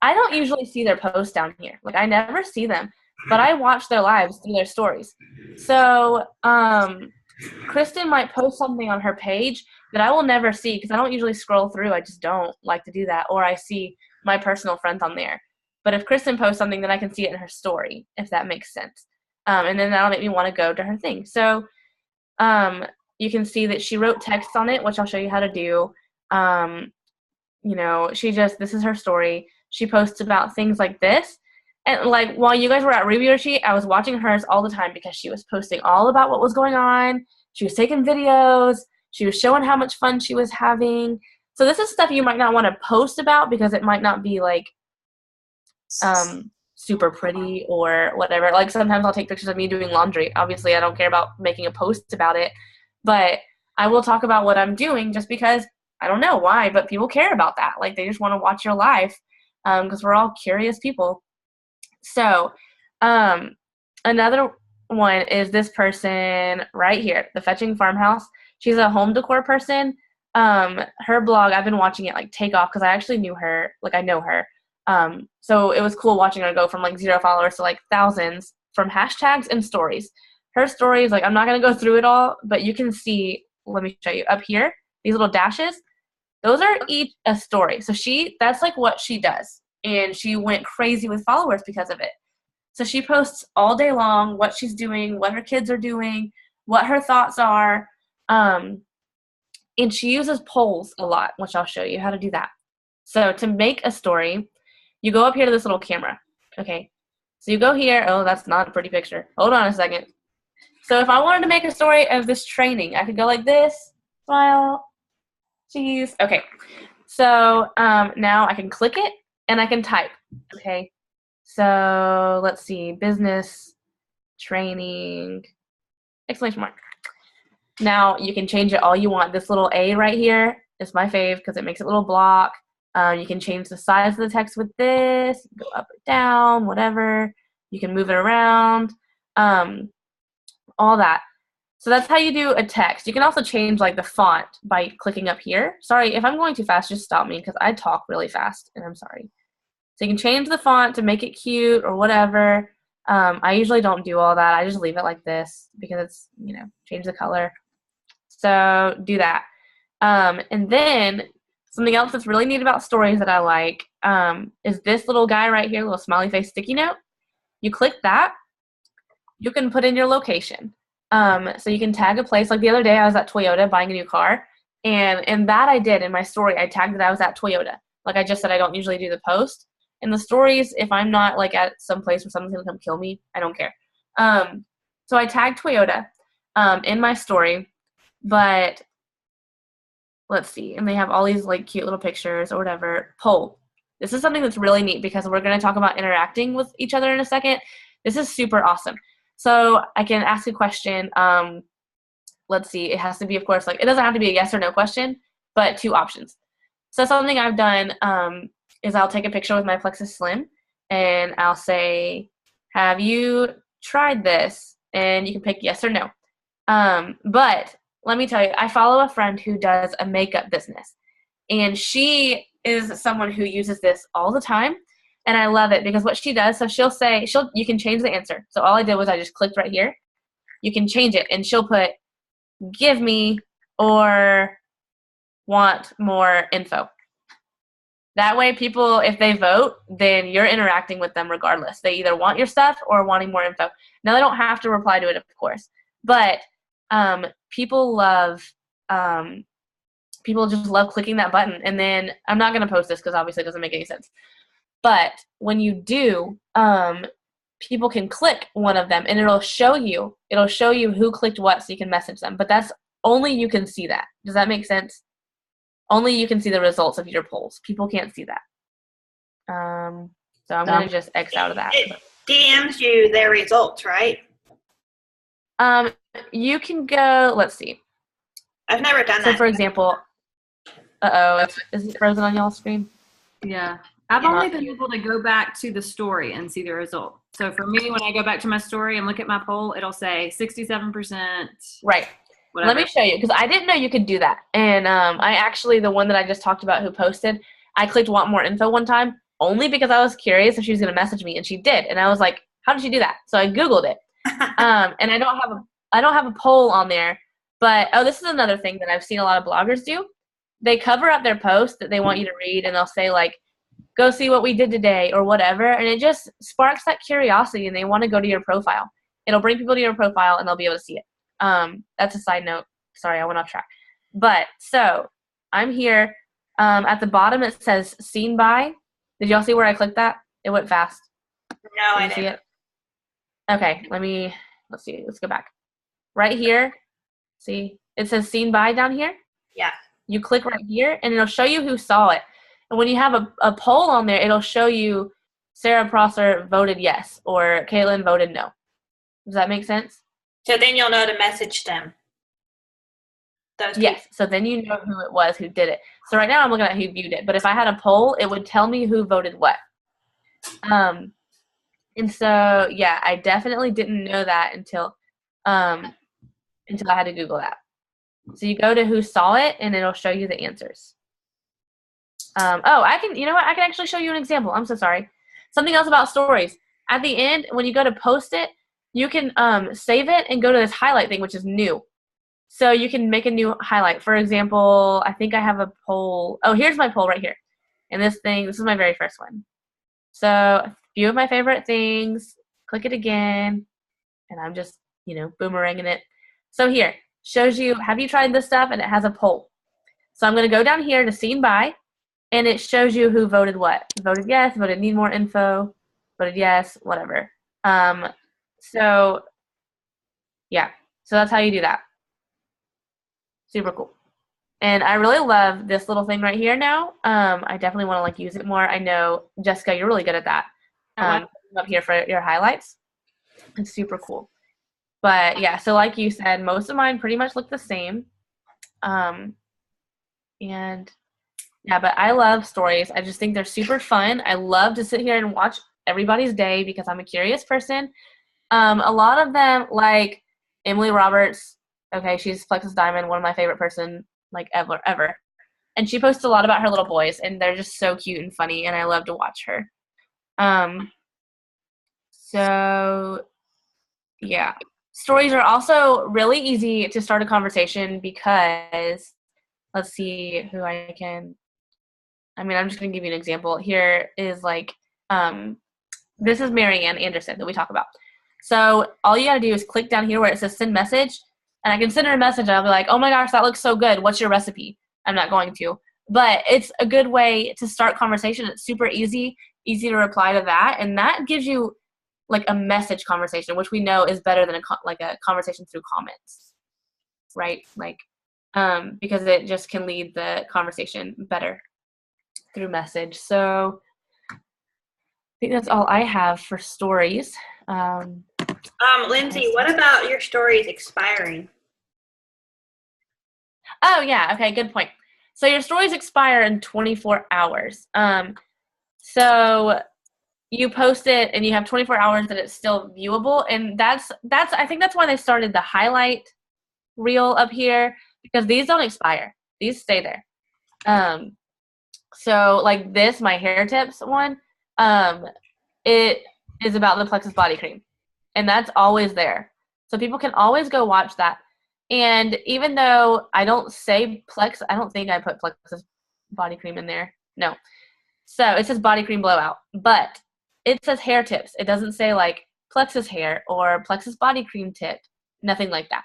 I don't usually see their posts down here. Like I never see them, but I watch their lives through their stories. So Kristen might post something on her page that I will never see because I don't usually scroll through. I just don't like to do that. Or I see my personal friends on there. But if Kristen posts something, then I can see it in her story, if that makes sense. And then that'll make me want to go to her thing. So you can see that she wrote text on it, which I'll show you how to do. You know, this is her story. She posts about things like this. And like while you guys were at Reviewer Sheet, I was watching hers all the time because she was posting all about what was going on. She was taking videos. She was showing how much fun she was having. So this is stuff you might not want to post about because it might not be like super pretty or whatever. Like sometimes I'll take pictures of me doing laundry. Obviously, I don't care about making a post about it, but I will talk about what I'm doing just because I don't know why, but people care about that. Like they just want to watch your life because we're all curious people. So, another one is this person right here, the Fetching Farmhouse. She's a home decor person. Her blog, I've been watching it like take off because I actually knew her, like I know her. So it was cool watching her go from like 0 followers to like thousands from hashtags and stories. Her stories, like I'm not gonna go through it all, but you can see. Let me show you up here. These little dashes, those are each a story. So that's like what she does, and she went crazy with followers because of it. So she posts all day long what she's doing, what her kids are doing, what her thoughts are. And she uses polls a lot, which I'll show you how to do that. So to make a story, you go up here to this little camera. Okay. So you go here. Oh, that's not a pretty picture. Hold on a second. So if I wanted to make a story of this training, I could go like this. Smile. Cheese. Okay. So now I can click it and I can type. Okay. So let's see, business training, exclamation mark. Now you can change it all you want. This little A right here is my fave because it makes it a little block. You can change the size of the text with this, go up or down, whatever. You can move it around, all that. So that's how you do a text. You can also change like the font by clicking up here. Sorry, if I'm going too fast, just stop me because I talk really fast and I'm sorry. So you can change the font to make it cute or whatever. I usually don't do all that. I just leave it like this because it's, change the color. So do that. And then something else that's really neat about stories that I like is this little guy right here, little smiley face sticky note. You click that. You can put in your location. So you can tag a place. Like the other day I was at Toyota buying a new car. And that I did in my story. I tagged that I was at Toyota. Like I just said, I don't usually do the post. In the stories, if I'm not like at some place where someone's gonna come kill me, I don't care. So I tagged Toyota in my story, but let's see, and they have all these like cute little pictures or whatever. Poll. This is something that's really neat because we're gonna talk about interacting with each other in a second. This is super awesome. So I can ask a question. Let's see, it has to be, of course, like it doesn't have to be a yes or no question, but 2 options. So something I've done is I'll take a picture with my Plexus Slim and I'll say, have you tried this? And you can pick yes or no. But let me tell you, I follow a friend who does a makeup business and she is someone who uses this all the time. And I love it because what she does, so she'll say, you can change the answer. So all I did was I just clicked right here. You can change it and she'll put, give me or want more info. That way people, if they vote, then you're interacting with them regardless. They either want your stuff or wanting more info. Now, they don't have to reply to it, of course. But people just love clicking that button. And then I'm not going to post this because obviously it doesn't make any sense. But when you do, people can click one of them and it'll show you who clicked what so you can message them. But that's only you can see that. Does that make sense? Only you can see the results of your polls. People can't see that. So I'm going to just X out of that. It DMs you their results, right? You can go, let's see. I've never done that. So for example, is it frozen on y'all's screen? Yeah. I've only been able to go back to the story and see the result. So for me, when I go back to my story and look at my poll, it'll say 67%. Right. Whatever. Let me show you because I didn't know you could do that. And I actually, the one that I just talked about who posted, I clicked want more info one time only because I was curious if she was going to message me, and she did. And I was like, how did she do that? So I Googled it. And I don't have a poll on there. But, this is another thing that I've seen a lot of bloggers do. They cover up their post that they want you to read, and they'll say, like, go see what we did today or whatever. And it just sparks that curiosity, and they want to go to your profile. It'll bring people to your profile, and they'll be able to see it. That's a side note. Sorry, I went off track. But so I'm here. At the bottom, it says seen by. Did y'all see where I clicked that? It went fast. No, I didn't. See it? Okay, let's see. Let's go back. Right here. See, it says seen by down here. Yeah. You click right here, and it'll show you who saw it. And when you have a poll on there, it'll show you Sarah Prosser voted yes or Caitlin voted no. Does that make sense? So then you'll know to message them. Yes. So then you know who it was who did it. So right now I'm looking at who viewed it. But if I had a poll, it would tell me who voted what. And And so, yeah, I definitely didn't know that until I had to Google that. So you go to who saw it, and it'll show you the answers. I can, you know what? I can actually show you an example. I'm so sorry. Something else about stories. At the end, when you go to post it, you can save it and go to this highlight thing, which is new. So you can make a new highlight. For example, I think I have a poll. Oh, here's my poll right here. And this is my very first one. So a few of my favorite things. Click it again. And I'm just, boomeranging it. So here, shows you, have you tried this stuff? And it has a poll. So I'm going to go down here to seen by. And it shows you who voted what. Voted yes, voted need more info, voted yes, whatever. So that's how you do that. Super cool. And I really love this little thing right here now. I definitely want to use it more. I know, Jessica, you're really good at that. Up here for your highlights. It's super cool. But yeah, so like you said, most of mine pretty much look the same. But I love stories. I just think they're super fun. I love to sit here and watch everybody's day because I'm a curious person. A lot of them, like Emily Roberts, okay, she's Plexus Diamond, one of my favorite person, ever. And she posts a lot about her little boys, and they're just so cute and funny, and I love to watch her. Stories are also really easy to start a conversation because, let's see who I can. I'm just going to give you an example. Here is this is Marianne Anderson that we talk about. So all you got to do is click down here where it says send message, and I can send her a message, and I'll be like, oh my gosh, that looks so good. What's your recipe? I'm not going to. But it's a good way to start conversation. It's super easy to reply to that, and that gives you a message conversation, which we know is better than a conversation through comments, right? Because it just can lead the conversation better through message. So I think that's all I have for stories. Lindsay, what about your stories expiring? Oh yeah, okay, good point. So your stories expire in 24 hours. So you post it and you have 24 hours that it's still viewable, and that's I think that's why they started the highlight reel up here, because these don't expire. These stay there. So this, my hair tips one, it is about the Plexus body cream, and that's always there. So people can always go watch that. And even though I don't say Plex, I don't think I put Plexus body cream in there. No. So it says body cream blowout, but it says hair tips. It doesn't say Plexus hair or Plexus body cream tip, nothing like that.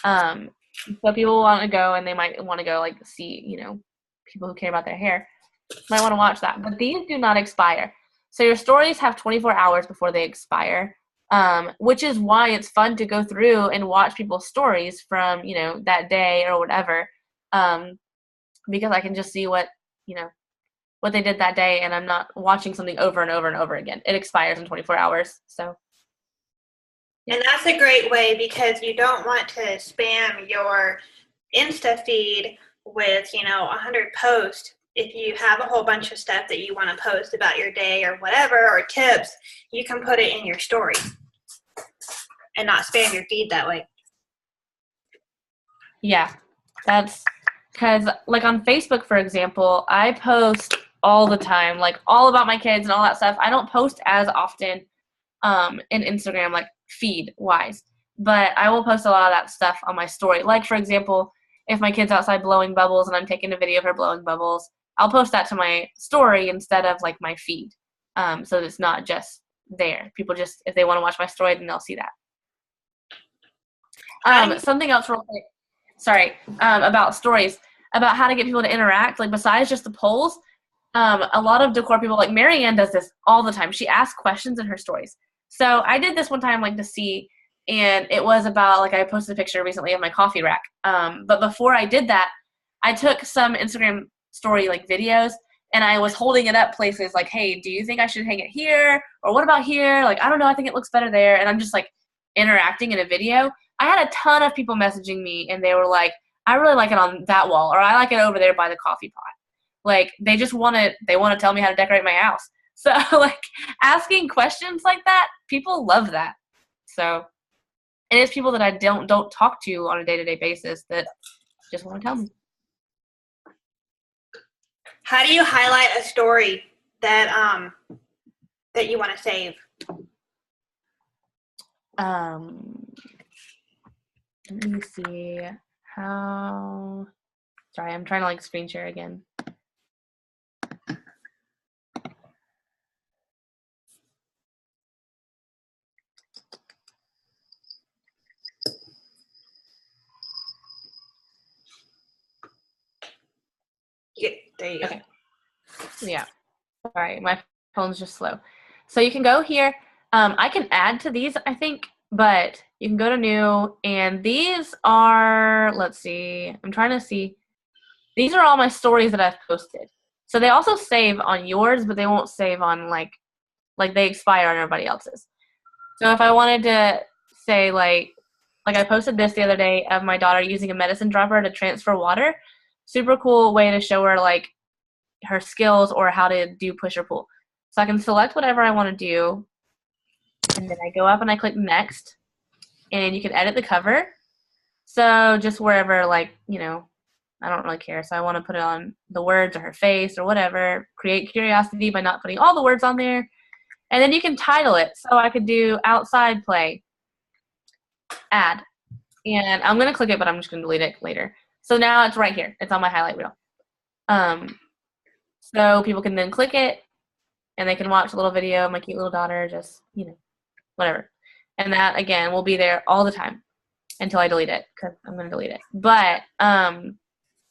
So people want to go, and they might want to go see, people who care about their hair might want to watch that. But these do not expire. So your stories have 24 hours before they expire, which is why it's fun to go through and watch people's stories from, that day or whatever, because I can just see what they did that day, and I'm not watching something over and over and over again. It expires in 24 hours. So. And that's a great way, because you don't want to spam your Insta feed with, 100 posts. If you have a whole bunch of stuff that you want to post about your day or whatever, or tips, you can put it in your story and not spam your feed that way. Yeah, that's because on Facebook, for example, I post all the time, all about my kids and all that stuff. I don't post as often in Instagram, feed wise, but I will post a lot of that stuff on my story. For example, if my kid's outside blowing bubbles and I'm taking a video of her blowing bubbles, I'll post that to my story instead of my feed. So it's not just there. People just, if they want to watch my story, then they'll see that. Something else real quick. Sorry, about stories, about how to get people to interact, besides just the polls, a lot of decor people, Marianne does this all the time. She asks questions in her stories. So I did this one time, to see, and it was about, I posted a picture recently of my coffee rack. But before I did that, I took some Instagram story, videos, and I was holding it up places hey, do you think I should hang it here? Or what about here? I don't know, I think it looks better there. And I'm just, interacting in a video. I had a ton of people messaging me, and they were I really like it on that wall, or I like it over there by the coffee pot. They just want to tell me how to decorate my house. So like asking questions like that, people love that. So, and it's people that I don't talk to on a day-to-day basis that just want to tell me. How do you highlight a story that that you want to save? Let me see how. Sorry, I'm trying to like screen share again. There you go. Okay. Yeah. Sorry, my phone's just slow. So you can go here. I can add to these, I think, but you can go to new, and these are, let's see, I'm trying to see. These are all my stories that I've posted. So they also save on yours, but they won't save on like they expire on everybody else's. So if I wanted to say like I posted this the other day of my daughter using a medicine dropper to transfer water. Super cool way to show her like her skills or how to do push or pull. So I can select whatever I want to do, and then I go up and I click next, and you can edit the cover. So just wherever, like, you know, I don't really care. So I want to put it on the words or her face or whatever. Create curiosity by not putting all the words on there. And then you can title it. So I could do outside play, add. And I'm going to click it, but I'm just going to delete it later. So now it's right here. It's on my highlight reel. So people can then click it, and they can watch a little video of my cute little daughter, just, you know, whatever. And that, again, will be there all the time until I delete it, because I'm going to delete it. But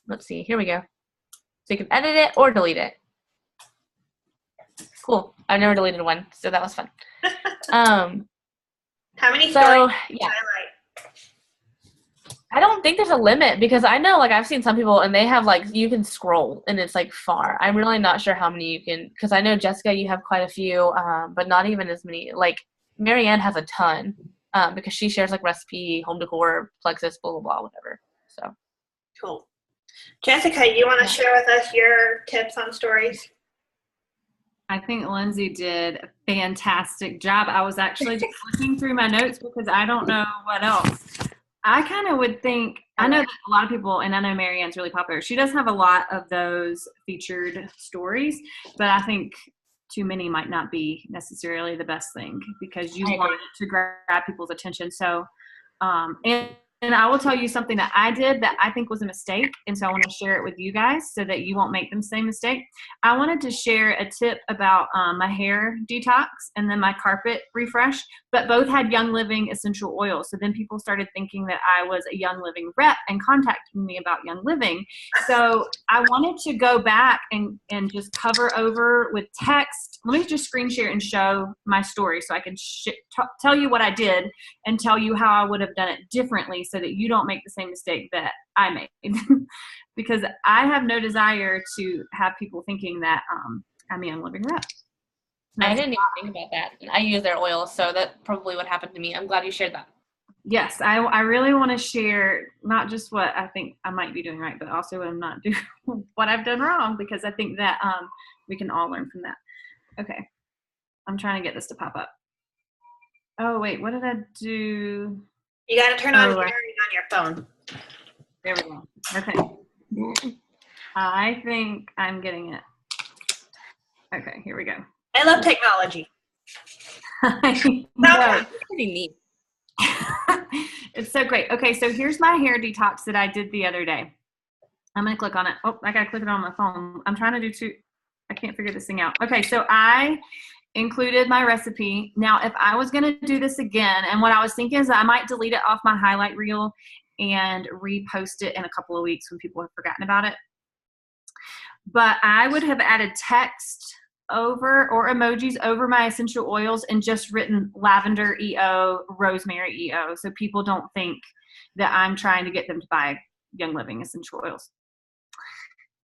let's see. Here we go. So you can edit it or delete it. Cool. I've never deleted one, so that was fun. How many stories do you yeah. highlight? I don't think there's a limit, because I know, like, I've seen some people and they have, like, you can scroll and it's, like, far. I'm really not sure how many you can, because I know, Jessica, you have quite a few, but not even as many. Like, Marianne has a ton, because she shares, like, recipe, home decor, Plexus, blah, blah, blah, whatever. So. Cool. Jessica, you want to share with us your tips on stories? I think Lindsay did a fantastic job. I was actually just looking through my notes because I don't know what else. I kind of would think, I know that a lot of people, and I know Marianne's really popular, she does have a lot of those featured stories, but I think too many might not be necessarily the best thing, because you want it to grab people's attention. So, and I will tell you something that I did that I think was a mistake, and so I want to share it with you guys so that you won't make the same mistake. I wanted to share a tip about my hair detox and then my carpet refresh, but both had Young Living essential oils. So then people started thinking that I was a Young Living rep and contacting me about Young Living. So I wanted to go back and just cover over with text. Let me just screen share and show my story so I can tell you what I did and tell you how I would have done it differently so that you don't make the same mistake that I made. Because I have no desire to have people thinking that I'm a Young Living rep. I didn't even think about that. I use their oil, so that probably what happened to me. I'm glad you shared that. Yes, I really want to share not just what I think I might be doing right, but also what I'm not doing, what I've done wrong, because I think that we can all learn from that. Okay, I'm trying to get this to pop up. Oh, wait, what did I do? You got to turn on hearing on your phone. There we go. Okay. I think I'm getting it. Okay, here we go. I love technology. No. Pretty neat. It's so great. Okay, so here's my hair detox that I did the other day. I'm going to click on it. Oh, I got to click it on my phone. I'm trying to do two. I can't figure this thing out. Okay, so I included my recipe. Now, if I was going to do this again, and what I was thinking is I might delete it off my highlight reel and repost it in a couple of weeks when people have forgotten about it. But I would have added text over or emojis over my essential oils and just written lavender EO, rosemary EO, so people don't think that I'm trying to get them to buy Young Living essential oils.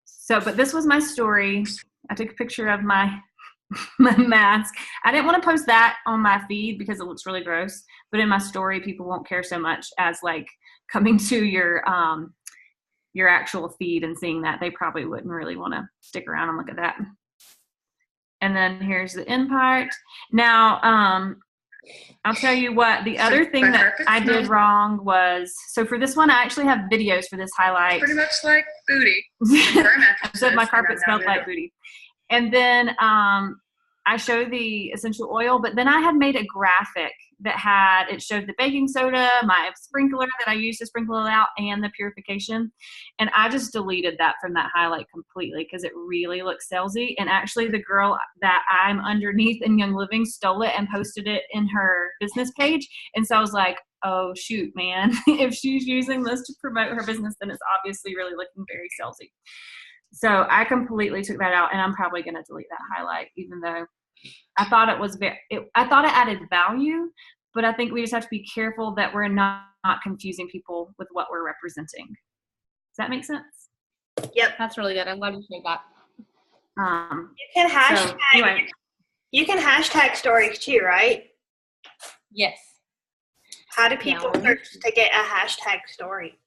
So, but this was my story. I took a picture of my mask. I didn't want to post that on my feed because it looks really gross, but in my story, people won't care so much as like coming to your actual feed and seeing that. They probably wouldn't really want to stick around and look at that. And then here's the end part. Now, I'll tell you what, the other thing that I did wrong was, so for this one, I actually have videos for this highlight. Pretty much like booty. I said my carpet smelled like booty. And then I showed the essential oil, but then I had made a graphic that it showed the baking soda, my sprinkler that I used to sprinkle it out, and the purification. And I just deleted that from that highlight completely because it really looks salesy. And actually the girl that I'm underneath in Young Living stole it and posted it in her business page. And so I was like, oh shoot, man, if she's using this to promote her business, then it's obviously really looking very salesy. So I completely took that out, and I'm probably going to delete that highlight, even though I thought I thought it added value, but I think we just have to be careful that we're not confusing people with what we're representing. Does that make sense? Yep. That's really good. I'm glad you shared that. You can hashtag. So, anyway. You can hashtag stories too, right? Yes. How do people search to get a hashtag story?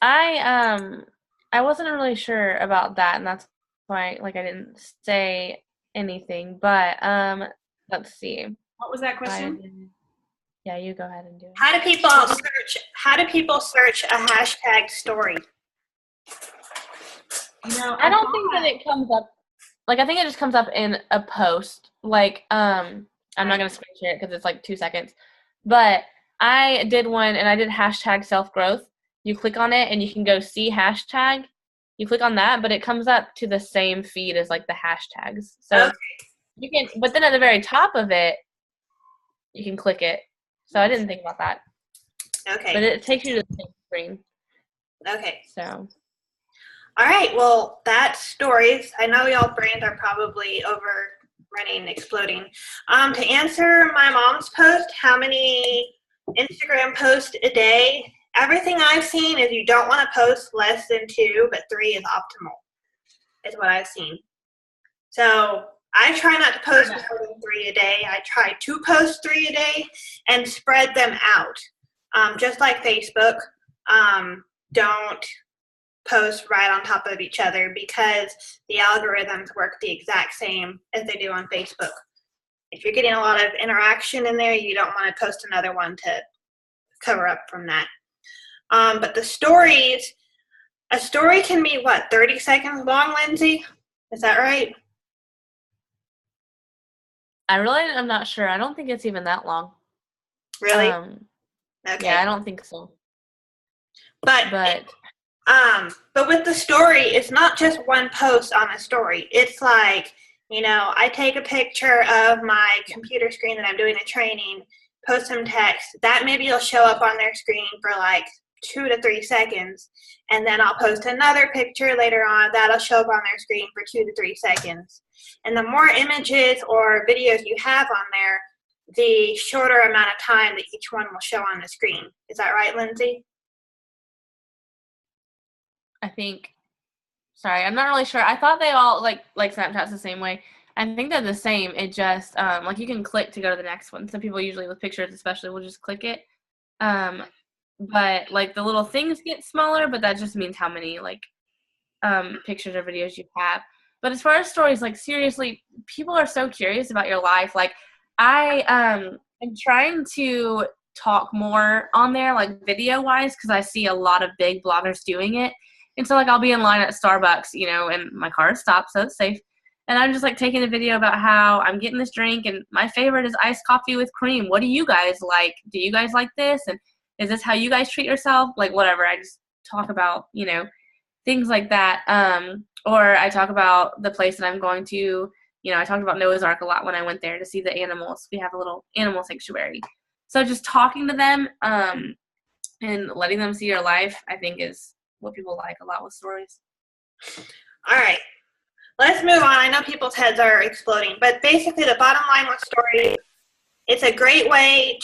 I wasn't really sure about that, and that's why I didn't say anything. But let's see. What was that question? Yeah, you go ahead and do it. How do people search a hashtag story? I don't think that it comes up. I think it just comes up in a post. I'm not gonna screen share it because it's 2 seconds. But I did one, and I did hashtag self-growth. You click on it, and you can go see hashtag. You click on that, but it comes up to the same feed as the hashtags. So you can, but then at the very top of it, you can click it. So I didn't think about that. Okay. But it takes you to the same screen. Okay. So. All right. Well, that's stories. I know y'all brains are probably overrunning, exploding. To answer my mom's post, how many Instagram posts a day? Everything I've seen is you don't want to post less than 2, but 3 is optimal, is what I've seen. So I try not to post more than 3 a day. I try to post 3 a day and spread them out. Just like Facebook, don't post right on top of each other because the algorithms work the exact same as they do on Facebook. If you're getting a lot of interaction in there, you don't want to post another one to cover up from that. But the stories, a story can be 30 seconds long, Lindsay? Is that right? I'm not sure. I don't think it's even that long. Really? Okay. Yeah, I don't think so. But with the story, it's not just one post on a story. It's I take a picture of my computer screen that I'm doing a training, post some text. That maybe will show up on their screen for 2 to 3 seconds, and then I'll post another picture later on that'll show up on their screen for 2 to 3 seconds. And the more images or videos you have on there, the shorter amount of time that each one will show on the screen. Is that right, Lindsay? I think. Sorry, I'm not really sure. I thought they all like Snapchat's the same way. I think they're the same. It just you can click to go to the next one. Some people usually with pictures, especially, will just click it. But the little things get smaller, but that just means how many pictures or videos you have. But as far as stories, seriously, people are so curious about your life. I am trying to talk more on there, video wise, because I see a lot of big bloggers doing it. And so I'll be in line at Starbucks, and my car is stopped, so it's safe. And I'm just taking a video about how I'm getting this drink, and my favorite is iced coffee with cream. What do you guys like? Do you guys like this? And is this how you guys treat yourself? Whatever. I just talk about, things like that. Or I talk about the place that I'm going to. I talked about Noah's Ark a lot when I went there to see the animals. We have a little animal sanctuary. So just talking to them and letting them see your life, I think, is what people like a lot with stories. All right. Let's move on. I know people's heads are exploding, but basically the bottom line with stories, it's a great way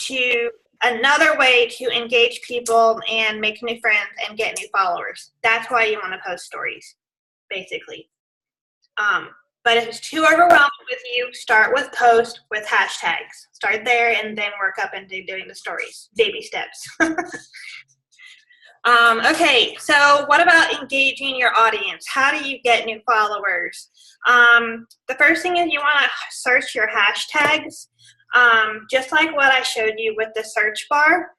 another way to engage people and make new friends and get new followers. That's why you want to post stories, basically. But if it's too overwhelming with you, start with post with hashtags. Start there and then work up into doing the stories. Baby steps. Okay, so what about engaging your audience? How do you get new followers? The first thing is you want to search your hashtags. Just like what I showed you with the search bar,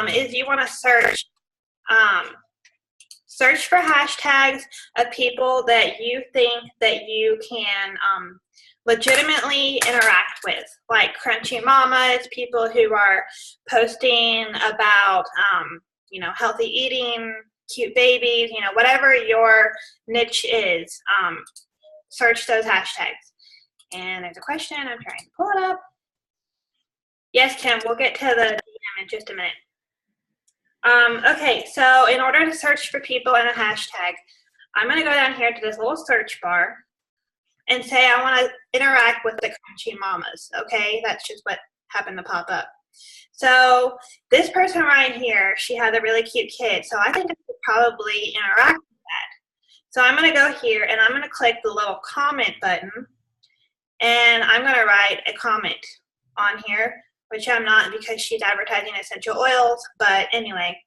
is you want to search for hashtags of people that you think that you can legitimately interact with, like Crunchy Mamas, people who are posting about healthy eating, cute babies, whatever your niche is. Search those hashtags. And there's a question. I'm trying to pull it up. Yes, Kim, we'll get to the DM in just a minute. Okay, so in order to search for people in a hashtag, I'm going to go down here to this little search bar and say I want to interact with the Crunchy Mamas, okay? That's just what happened to pop up. So this person right here, she has a really cute kid, so I think I could probably interact with that. So I'm going to go here, and I'm going to click the little comment button, and I'm going to write a comment on here, which I'm not because she's advertising essential oils, but anyway,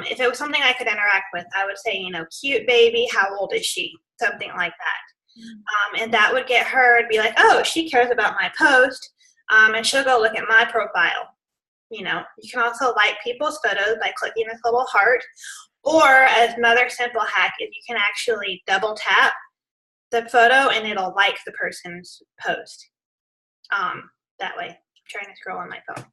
if it was something I could interact with, I would say, cute baby, how old is she? Something like that. And that would get her to be like, oh, she cares about my post, and she'll go look at my profile. You can also like people's photos by clicking this little heart, or as another simple hack is you can actually double tap the photo and it'll like the person's post. That way. I'm trying to scroll on my phone.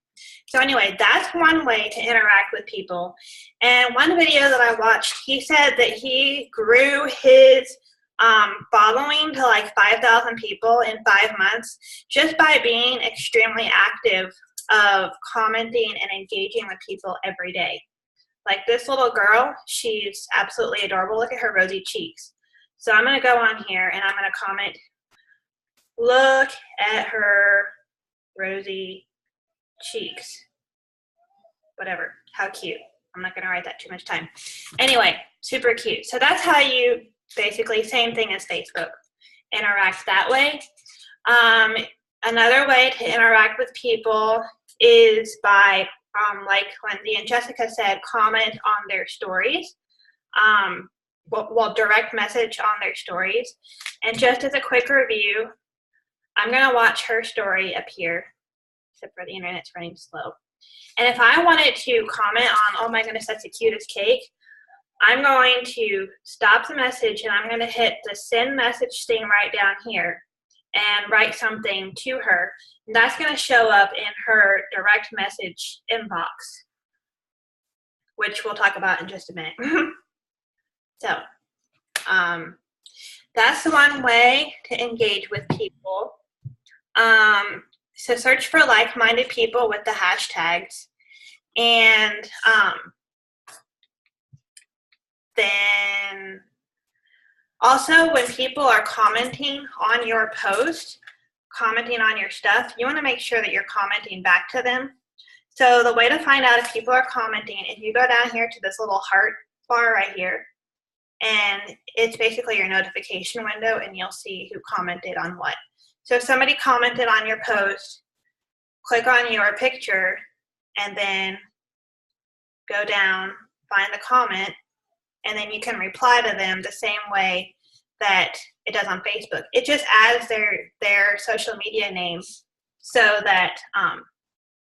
So anyway, that's one way to interact with people. And one video that I watched, he said that he grew his following to like 5,000 people in 5 months just by being extremely active of commenting and engaging with people every day. Like this little girl, she's absolutely adorable. Look at her rosy cheeks. So I'm going to go on here and I'm going to comment, look at her rosy cheeks. Whatever. How cute. I'm not going to write that too much time. Anyway, super cute. So that's how you basically, same thing as Facebook, interact that way. Another way to interact with people is by, like Lindsay and Jessica said, comment on their stories. Well, direct message on their stories. And just as a quick review, I'm going to watch her story up here, except for the internet's running slow. And if I wanted to comment on, oh my goodness, that's the cutest cake, I'm going to stop the message and I'm going to hit the send message thing right down here and write something to her. And that's going to show up in her direct message inbox, which we'll talk about in just a minute. So that's the one way to engage with people. So search for like-minded people with the hashtags. And then also when people are commenting on your post, commenting on your stuff, you want to make sure that you're commenting back to them. So the way to find out if people are commenting is you go down here to this little heart bar right here, and it's basically your notification window, and you'll see who commented on what. So if somebody commented on your post, click on your picture, and then go down, find the comment, and then you can reply to them the same way that it does on Facebook. It just adds their social media name so that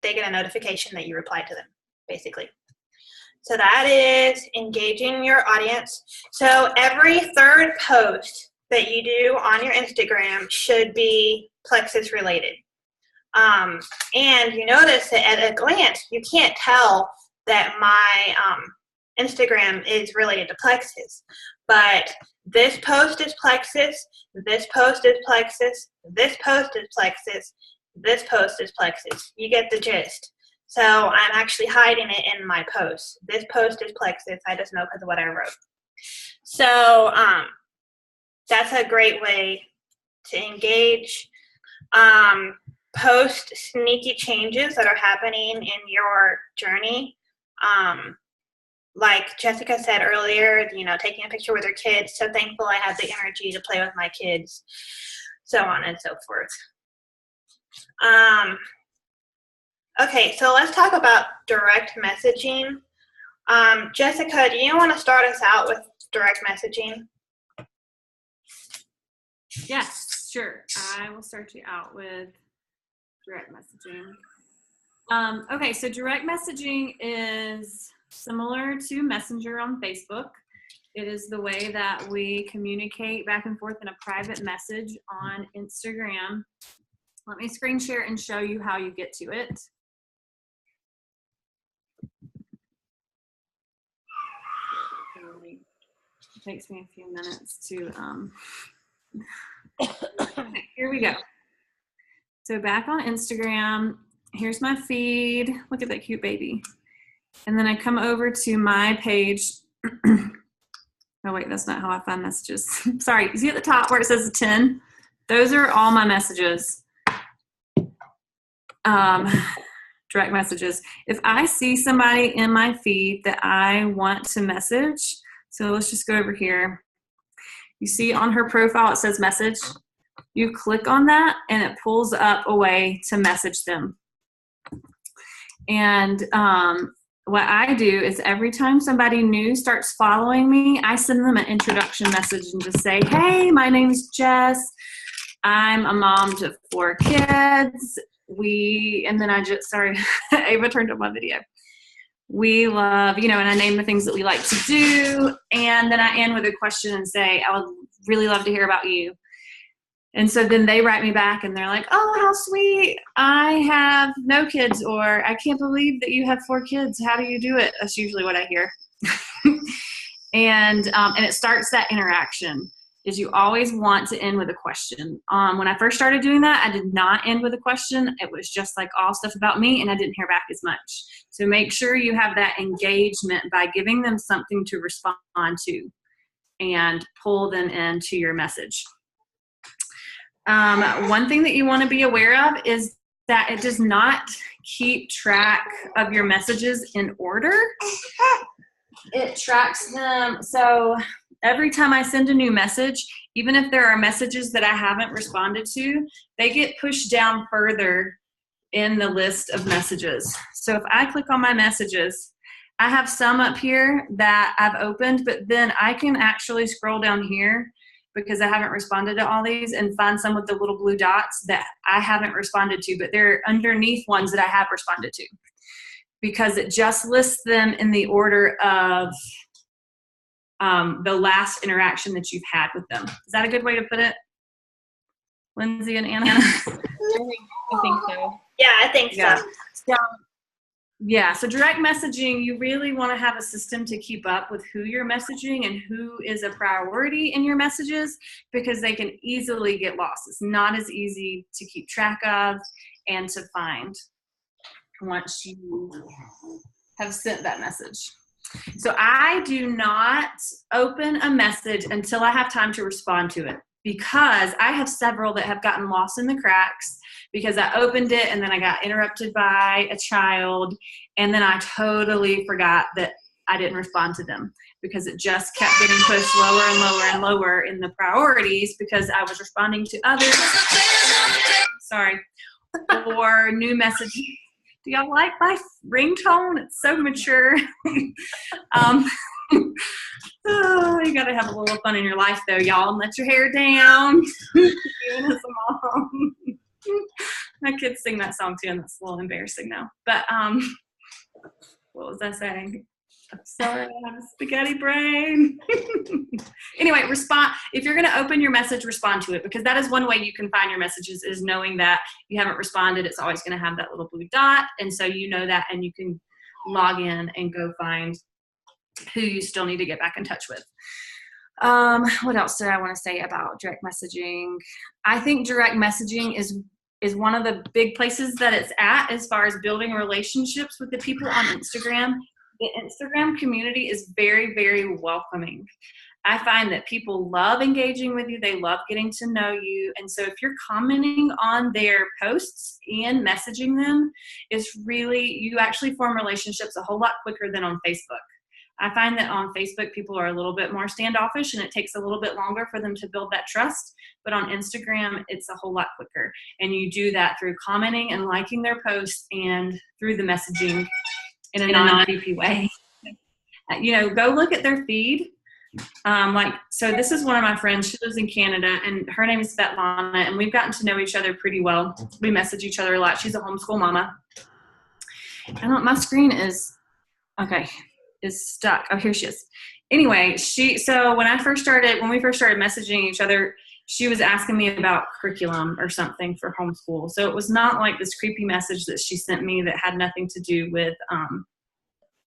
they get a notification that you replied to them, basically. So that is engaging your audience. So every third post that you do on your Instagram should be Plexus related. And you notice that at a glance, you can't tell that my Instagram is related to Plexus. But this post is Plexus, this post is Plexus, this post is Plexus, this post is Plexus. You get the gist. So I'm actually hiding it in my post. This post is Plexus. I just know because of what I wrote. So that's a great way to engage. Post sneaky changes that are happening in your journey. Like Jessica said earlier, taking a picture with her kids. So thankful I have the energy to play with my kids, so on and so forth. Okay, so let's talk about direct messaging. Jessica, do you want to start us out with direct messaging? Yes, sure. I will start you out with direct messaging. Okay, so direct messaging is similar to Messenger on Facebook. It is the way that we communicate back and forth in a private message on Instagram. Let me screen share and show you how you get to it. It takes me a few minutes to, okay, here we go. So back on Instagram, here's my feed. Look at that cute baby. And then I come over to my page. Oh wait, that's not how I find messages. Sorry, you see at the top where it says 10? Those are all my messages. Direct messages. If I see somebody in my feed that I want to message, so let's just go over here. You see on her profile it says message. You click on that and it pulls up a way to message them. And what I do is every time somebody new starts following me, I send them an introduction message and just say, hey, my name's Jess. I'm a mom to 4 kids. And then I just, sorry, Ava turned on my video. We love, and I name the things that we like to do. And then I end with a question and say, I would really love to hear about you. And so then they write me back and they're like, oh, how sweet. I have no kids, or I can't believe that you have 4 kids. How do you do it? That's usually what I hear. And it starts that interaction. Is you always want to end with a question. When I first started doing that, I did not end with a question. It was just like all stuff about me, and I didn't hear back as much. So make sure you have that engagement by giving them something to respond to and pull them into your message. One thing that you want to be aware of is that it does not keep track of your messages in order. It tracks them. So every time I send a new message, even if there are messages that I haven't responded to, they get pushed down further in the list of messages. So if I click on my messages, I have some up here that I've opened, but then I can actually scroll down here because I haven't responded to all these and find some with the little blue dots that I haven't responded to, but they're underneath ones that I have responded to because it just lists them in the order of the last interaction that you've had with them. Is that a good way to put it, Lindsay and Anna? I think so. Yeah, I think so. So direct messaging, you really want to have a system to keep up with who you're messaging and who is a priority in your messages because they can easily get lost. It's not as easy to keep track of and to find once you have sent that message. So I do not open a message until I have time to respond to it because I have several that have gotten lost in the cracks because I opened it and then I got interrupted by a child and then I totally forgot that I didn't respond to them because it just kept getting pushed lower and lower and lower in the priorities because I was responding to others. Sorry. Or new messages. Do y'all like my ringtone? It's so mature. Oh, you gotta have a little fun in your life though, y'all, and let your hair down. Even as a mom. My kids sing that song too, and that's a little embarrassing now. But what was I saying? I'm sorry, I have a spaghetti brain. Anyway, respond. If you're going to open your message, respond to it because that is one way you can find your messages is knowing that you haven't responded. It's always going to have that little blue dot. And so you know that and you can log in and go find who you still need to get back in touch with. What else did I want to say about direct messaging? I think direct messaging is one of the big places that it's at as far as building relationships with the people on Instagram. The Instagram community is very, very welcoming. I find that people love engaging with you. They love getting to know you. And so if you're commenting on their posts and messaging them, it's really, you actually form relationships a whole lot quicker than on Facebook. I find that on Facebook, people are a little bit more standoffish and it takes a little bit longer for them to build that trust. But on Instagram, it's a whole lot quicker. And you do that through commenting and liking their posts and through the messaging in a non-creepy way. go look at their feed. So this is one of my friends. She lives in Canada, and her name is Svetlana, and we've gotten to know each other pretty well. We message each other a lot. She's a homeschool mama. My screen is stuck. Oh, here she is. Anyway, when we first started messaging each other, she was asking me about curriculum or something for homeschool. So it was not like this creepy message that she sent me that had nothing to do with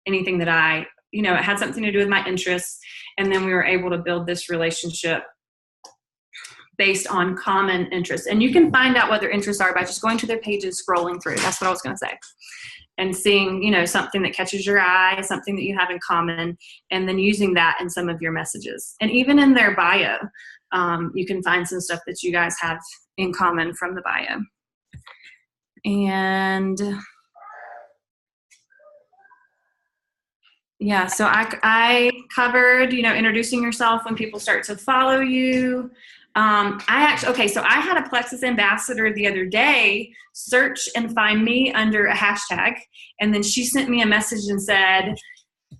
anything that it had something to do with my interests. And then we were able to build this relationship based on common interests. And you can find out what their interests are by just going to their pages, scrolling through. That's what I was going to say. And seeing, something that catches your eye, something that you have in common, and then using that in some of your messages. And even in their bio, you can find some stuff that you guys have in common from the bio. And yeah, so I covered, introducing yourself when people start to follow you. So I had a Plexus ambassador the other day search and find me under a hashtag. And then she sent me a message and said,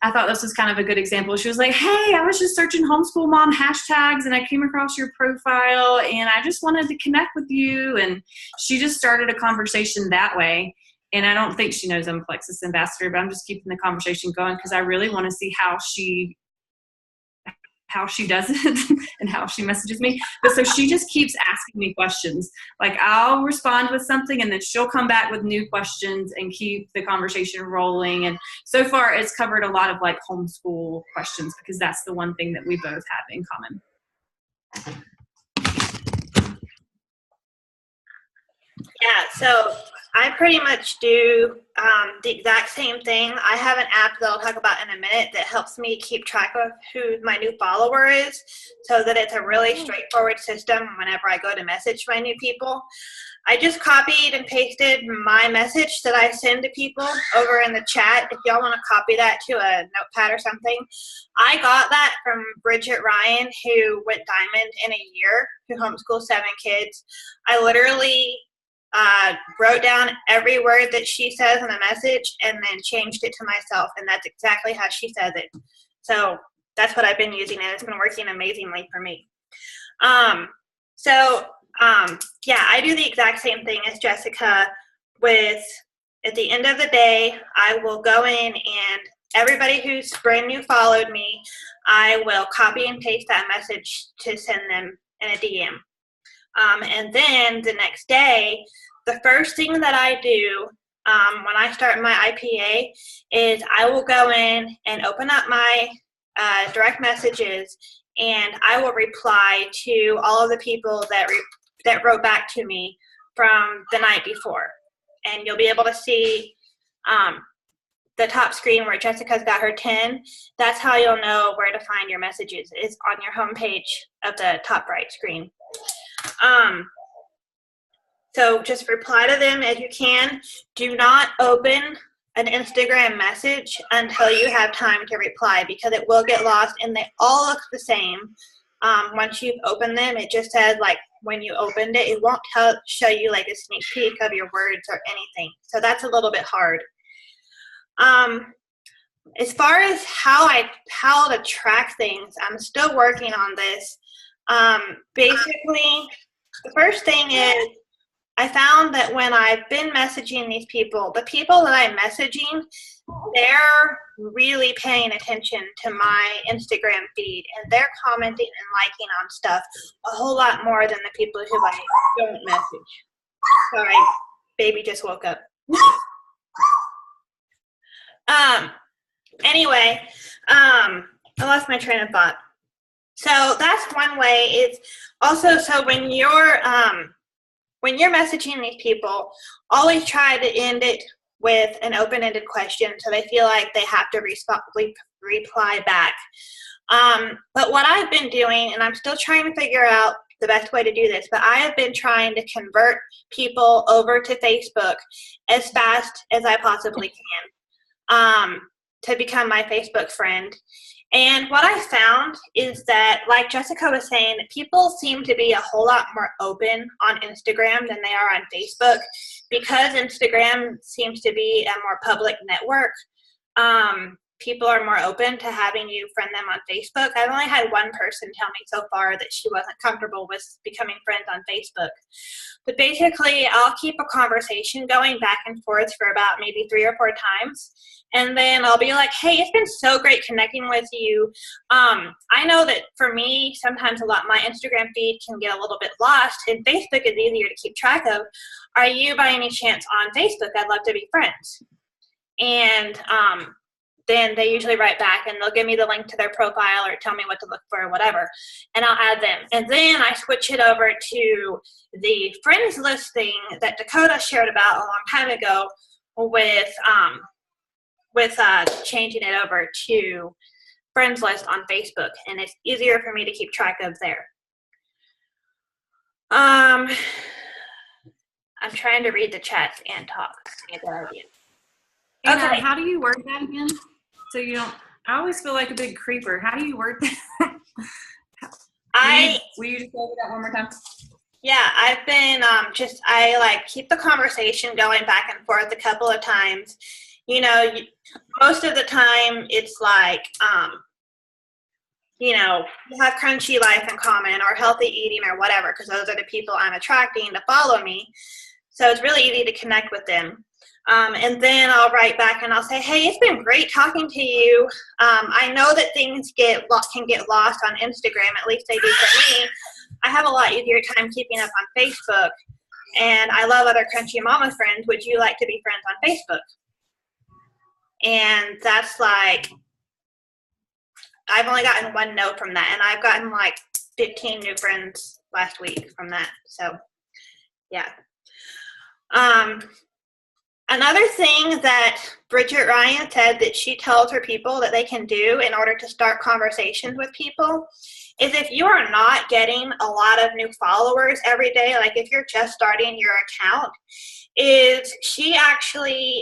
I thought this was kind of a good example. She was like, hey, I was just searching homeschool mom hashtags and I came across your profile and I just wanted to connect with you. And she just started a conversation that way. And I don't think she knows I'm a Plexus ambassador, but I'm just keeping the conversation going because I really want to see how she does it and how she messages me. But so she just keeps asking me questions. Like I'll respond with something and then she'll come back with new questions and keep the conversation rolling. And so far it's covered a lot of like homeschool questions because that's the one thing that we both have in common. Yeah, so I pretty much do the exact same thing. I have an app that I'll talk about in a minute that helps me keep track of who my new follower is so that it's a really straightforward system whenever I go to message my new people. I just copied and pasted my message that I send to people over in the chat. If y'all want to copy that to a notepad or something. I got that from Bridget Ryan, who went diamond in a year, who homeschooled 7 kids. I literally wrote down every word that she says in a message and then changed it to myself, and that's exactly how she says it. So that's what I've been using, and it's been working amazingly for me. Yeah, I do the exact same thing as Jessica with, at the end of the day, I will go in and everybody who's brand new followed me, I will copy and paste that message to send them in a DM. And then the next day, the first thing that I do when I start my IPA is I will go in and open up my direct messages, and I will reply to all of the people that wrote back to me from the night before. And you'll be able to see the top screen where Jessica's got her 10. That's how you'll know where to find your messages. It's on your homepage of the top right screen. So just reply to them as you can. Do not open an Instagram message until you have time to reply because it will get lost and they all look the same. Once you've opened them, it just says like when you opened it, it won't show you like a sneak peek of your words or anything. So that's a little bit hard. As far as how to track things, I'm still working on this. Basically, the first thing is I found that when I've been messaging these people, the people that I'm messaging, they're really paying attention to my Instagram feed and they're commenting and liking on stuff a whole lot more than the people who I don't message. Sorry, baby just woke up. Anyway, I lost my train of thought. So that's one way. It's also, so when you're messaging these people, always try to end it with an open-ended question so they feel like they have to reply back. But what I've been doing, and I'm still trying to figure out the best way to do this, but I have been trying to convert people over to Facebook as fast as I possibly can to become my Facebook friend. And what I found is that, like Jessica was saying, people seem to be a whole lot more open on Instagram than they are on Facebook because Instagram seems to be a more public network. people are more open to having you friend them on Facebook. I've only had one person tell me so far that she wasn't comfortable with becoming friends on Facebook. But basically, I'll keep a conversation going back and forth for about maybe 3 or 4 times. And then I'll be like, hey, it's been so great connecting with you. I know that for me, sometimes my Instagram feed can get a little bit lost, and Facebook is easier to keep track of. Are you by any chance on Facebook? I'd love to be friends. And then they usually write back and they'll give me the link to their profile or tell me what to look for or whatever, and I'll add them. And then I switch it over to the friends list thing that Dakota shared about a long time ago with changing it over to friends list on Facebook, and it's easier for me to keep track of there. I'm trying to read the chats and talk. Anna, Okay. how do you word that again? So you don't. I always feel like a big creeper. How do you word that? Will you just go over that one more time? Yeah, I've been I keep the conversation going back and forth a couple of times. You know, most of the time it's like, you have Crunchy Life in common or healthy eating or whatever, because those are the people I'm attracting to follow me. So it's really easy to connect with them. And then I'll write back and I'll say, hey, it's been great talking to you. I know that things can get lost on Instagram, at least they do for me. I have a lot easier time keeping up on Facebook, and I love other Crunchy Mama friends. Would you like to be friends on Facebook? And that's like, I've only gotten one no from that, and I've gotten like 15 new friends last week from that. So, yeah. Another thing that Bridget Ryan said that she tells her people that they can do in order to start conversations with people is, if you are not getting a lot of new followers every day, like if you're just starting your account, is she actually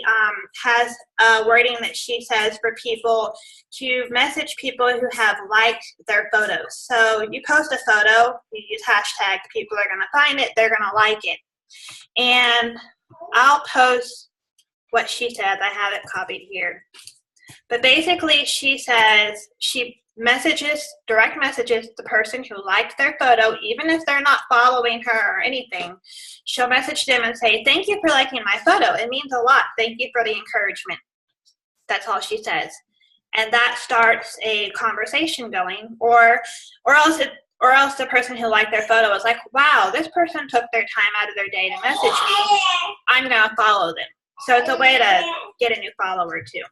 has a wording that she says for people to message people who have liked their photos. So you post a photo, you use hashtag, people are going to find it, they're going to like it. And I'll post what she says. I have it copied here. But basically she says she direct messages the person who liked their photo, even if they're not following her or anything. She'll message them and say, thank you for liking my photo. It means a lot. Thank you for the encouragement. That's all she says. And that starts a conversation going, or else the person who liked their photo is like, wow, this person took their time out of their day to message me. I'm going to follow them. So it's a way to get a new follower too.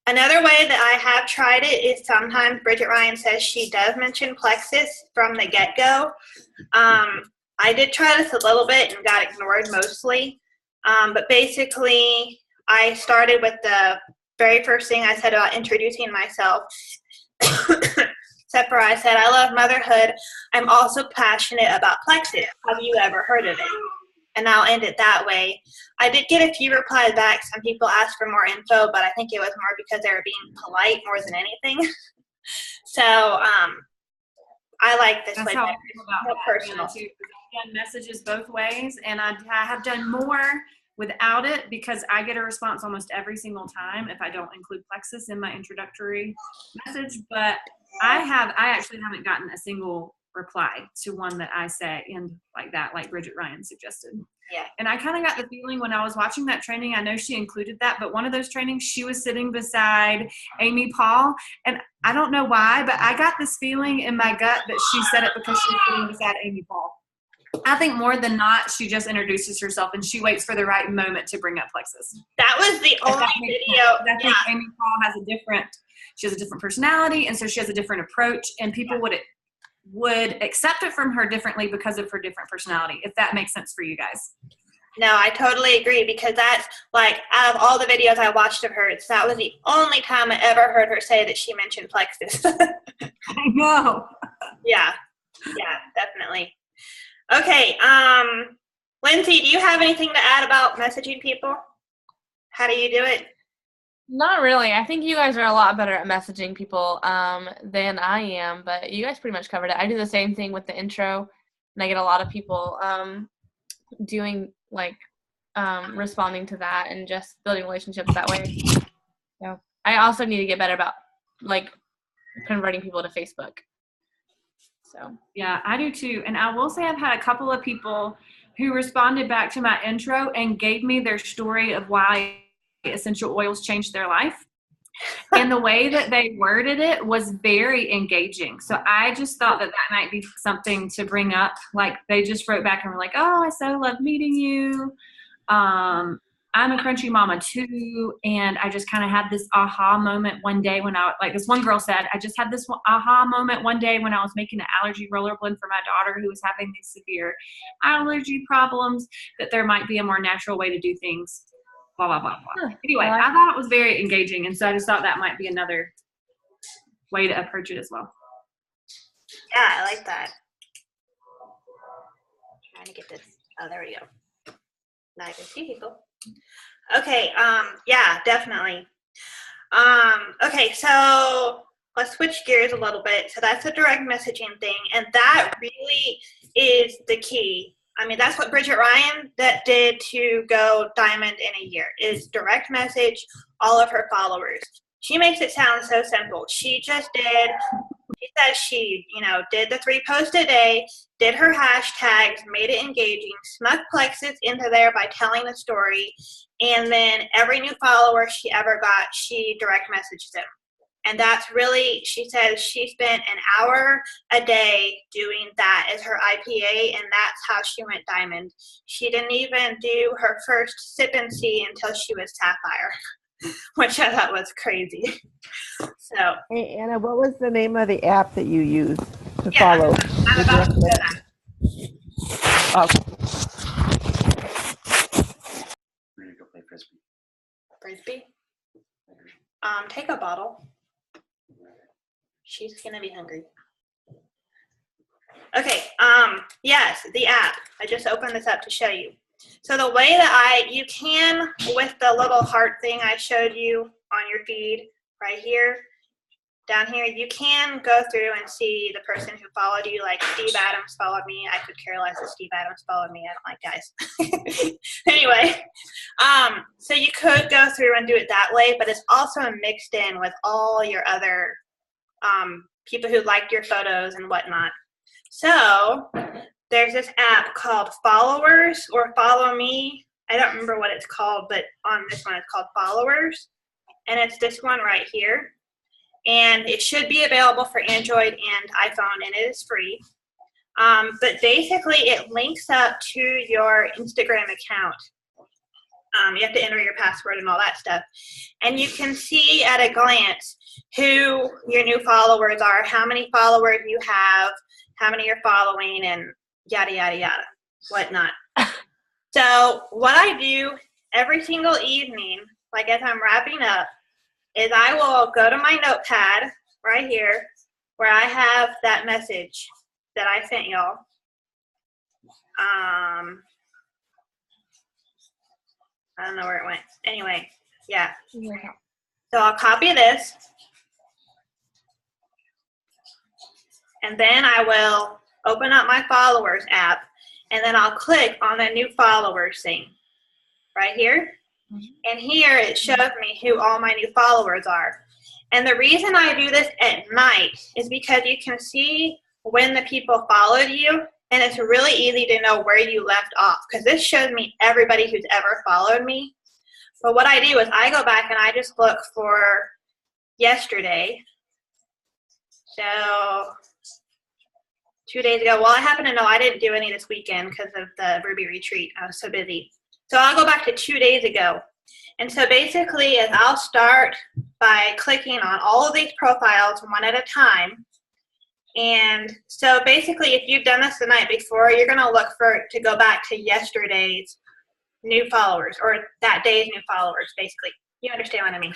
Another way that I have tried it is sometimes Bridget Ryan says she does mention Plexus from the get-go. I did try this a little bit and got ignored mostly. But basically, I started with the very first thing I said about introducing myself. Except for I said, I love motherhood. I'm also passionate about Plexus. Have you ever heard of it? And I'll end it that way. I did get a few replies back. Some people asked for more info, but I think it was more because they were being polite more than anything. So I like this. That's way how I better. feel about More that, personal. too. I've done messages both ways, and I have done more without it because I get a response almost every single time if I don't include Plexus in my introductory message. But I actually haven't gotten a single reply to one that I say in like that, like Bridget Ryan suggested. Yeah. And I kind of got the feeling when I was watching that training, I know she included that, but one of those trainings, she was sitting beside Amy Paul. And I don't know why, but I got this feeling in my gut that she said it because she was sitting beside Amy Paul. I think more than not, she just introduces herself and she waits for the right moment to bring up Plexus. That was the only video. I think Amy Paul has she has a different personality, and so she has a different approach, and people would accept it from her differently because of her different personality, if that makes sense for you guys. No, I totally agree, because that's like, out of all the videos I watched of hers, that was the only time I ever heard her say that she mentioned Plexus. I know. Yeah, definitely. Okay, Lindsay, do you have anything to add about messaging people? How do you do it? Not really. I think you guys are a lot better at messaging people than I am, but you guys pretty much covered it. I do the same thing with the intro, and I get a lot of people doing like responding to that and just building relationships that way. So I also need to get better about like converting people to Facebook. So Yeah, I do too. And I will say I've had a couple of people who responded back to my intro and gave me their story of why essential oils changed their life. And the way that they worded it was very engaging. So I just thought that that might be something to bring up. Like they just wrote back and were like, oh, I so love meeting you. I'm a crunchy mama too. And I just kind of had this aha moment one day when like this one girl said, I just had this aha moment one day when I was making an allergy roller blend for my daughter who was having these severe allergy problems, that there might be a more natural way to do things. Blah, blah, blah, blah. Anyway, I thought it was very engaging. And so I just thought that might be another way to approach it as well. Yeah, I like that. Trying to get this. Oh, there we go. Now I can see people. Okay, yeah, definitely. Okay, so let's switch gears a little bit. So that's the direct messaging thing, and that really is the key. I mean, that's what Bridget Ryan that did to go diamond in a year, is direct message all of her followers. She makes it sound so simple. She says she, did the 3 posts a day, did her hashtags, made it engaging, snuck Plexus into there by telling the story, and then every new follower she ever got, she direct messaged them. And that's really, she says she spent an hour a day doing that as her IPA, and that's how she went diamond. She didn't even do her first sip and see until she was sapphire, which I thought was crazy. So, hey, Anna, what was the name of the app that you use to follow? I'm about to do that. Okay. We're gonna go play frisbee. Frisbee? Take a bottle. She's gonna be hungry. Okay, yes, the app. I just opened this up to show you. So the way that you can, with the little heart thing I showed you on your feed right here, down here, you can go through and see the person who followed you, like Steve Adams followed me. I could care less if Steve Adams followed me. I don't like guys. Anyway, so you could go through and do it that way, but it's also mixed in with all your other people who liked your photos and whatnot. So there's this app called Followers or Follow Me. I don't remember what it's called, but on this one it's called Followers. And it's this one right here. And it should be available for Android and iPhone, and it is free. But basically it links up to your Instagram account. You have to enter your password and all that stuff. And you can see at a glance who your new followers are, how many followers you have, how many you're following, and yada, yada, yada, whatnot. So what I do every single evening, like as I'm wrapping up, is I will go to my notepad right here where I have that message that I sent y'all. I don't know where it went. Anyway, yeah. So I'll copy this. And then I will open up my followers app, and then I'll click on the new followers thing right here. And here it shows me who all my new followers are. And the reason I do this at night is because you can see when the people followed you, and it's really easy to know where you left off, because this shows me everybody who's ever followed me. But what I do is I go back and I just look for yesterday. So 2 days ago, well, I happen to know I didn't do any this weekend because of the Ruby retreat. I was so busy. So I'll go back to 2 days ago. And so basically is I'll start by clicking on all of these profiles one at a time. And so basically if you've done this the night before, you're gonna look to go back to yesterday's new followers, or that day's new followers, basically. You understand what I mean.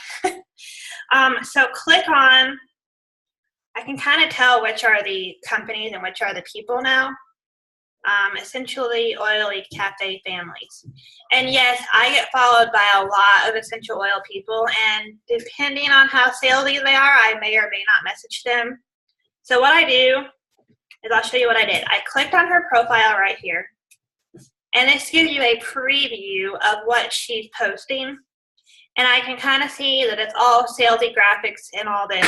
So click on, I can kind of tell which are the companies and which are the people now. Essentially Oily Cafe families. And yes, I get followed by a lot of essential oil people, and depending on how salesy they are, I may or may not message them. So what I do is I'll show you what I did. I clicked on her profile right here, And this gives you a preview of what she's posting. And I can kind of see that it's all salesy graphics and all this.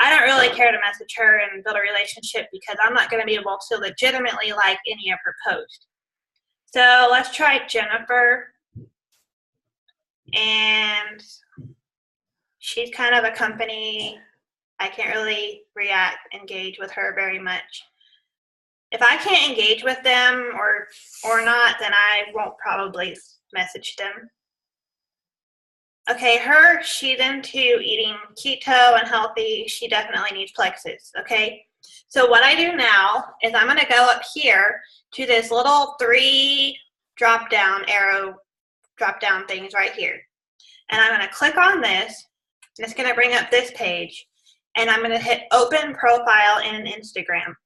I don't really care to message her and build a relationship because I'm not going to be able to legitimately like any of her posts. So let's try Jennifer. And she's kind of a company. I can't really engage with her very much. If I can't engage with them or not, then I won't probably message them. Okay, she's into eating keto and healthy. She definitely needs Plexus, okay? So what I do now is I'm gonna go up here to this little 3 drop-down things right here. And I'm gonna click on this, and it's gonna bring up this page. And I'm gonna hit open profile in Instagram.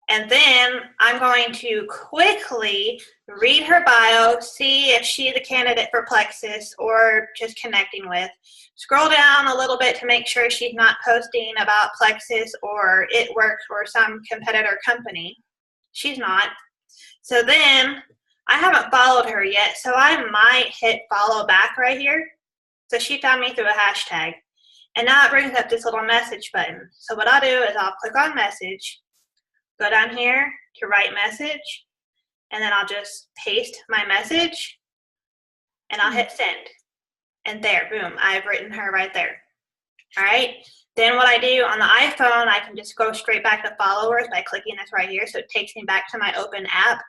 And then I'm going to quickly read her bio, see if she's a candidate for Plexus or just connecting with. Scroll down a little bit to make sure she's not posting about Plexus or It Works or some competitor company. She's not. So then I haven't followed her yet, so I might hit follow back right here. So she found me through a hashtag. And now it brings up this little message button. So what I'll do is I'll click on message, go down here to write message, and then I'll just paste my message, and I'll hit send. And there, boom, I've written her right there. All right. Then what I do on the iPhone, I can just go straight back to followers by clicking this right here. So it takes me back to my open app.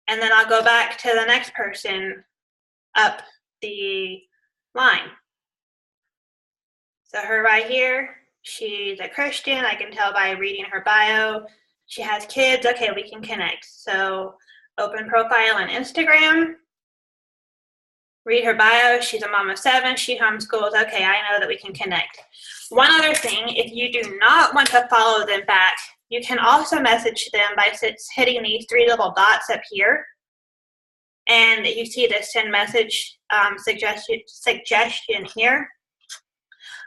And then I'll go back to the next person up the line. So her right here, she's a Christian. I can tell by reading her bio. She has kids. Okay, we can connect. So open profile on Instagram. Read her bio. She's a mom of 7. She homeschools. Okay, I know that we can connect. One other thing, if you do not want to follow them back, you can also message them by hitting these 3 little dots up here. And you see the send message suggestion here.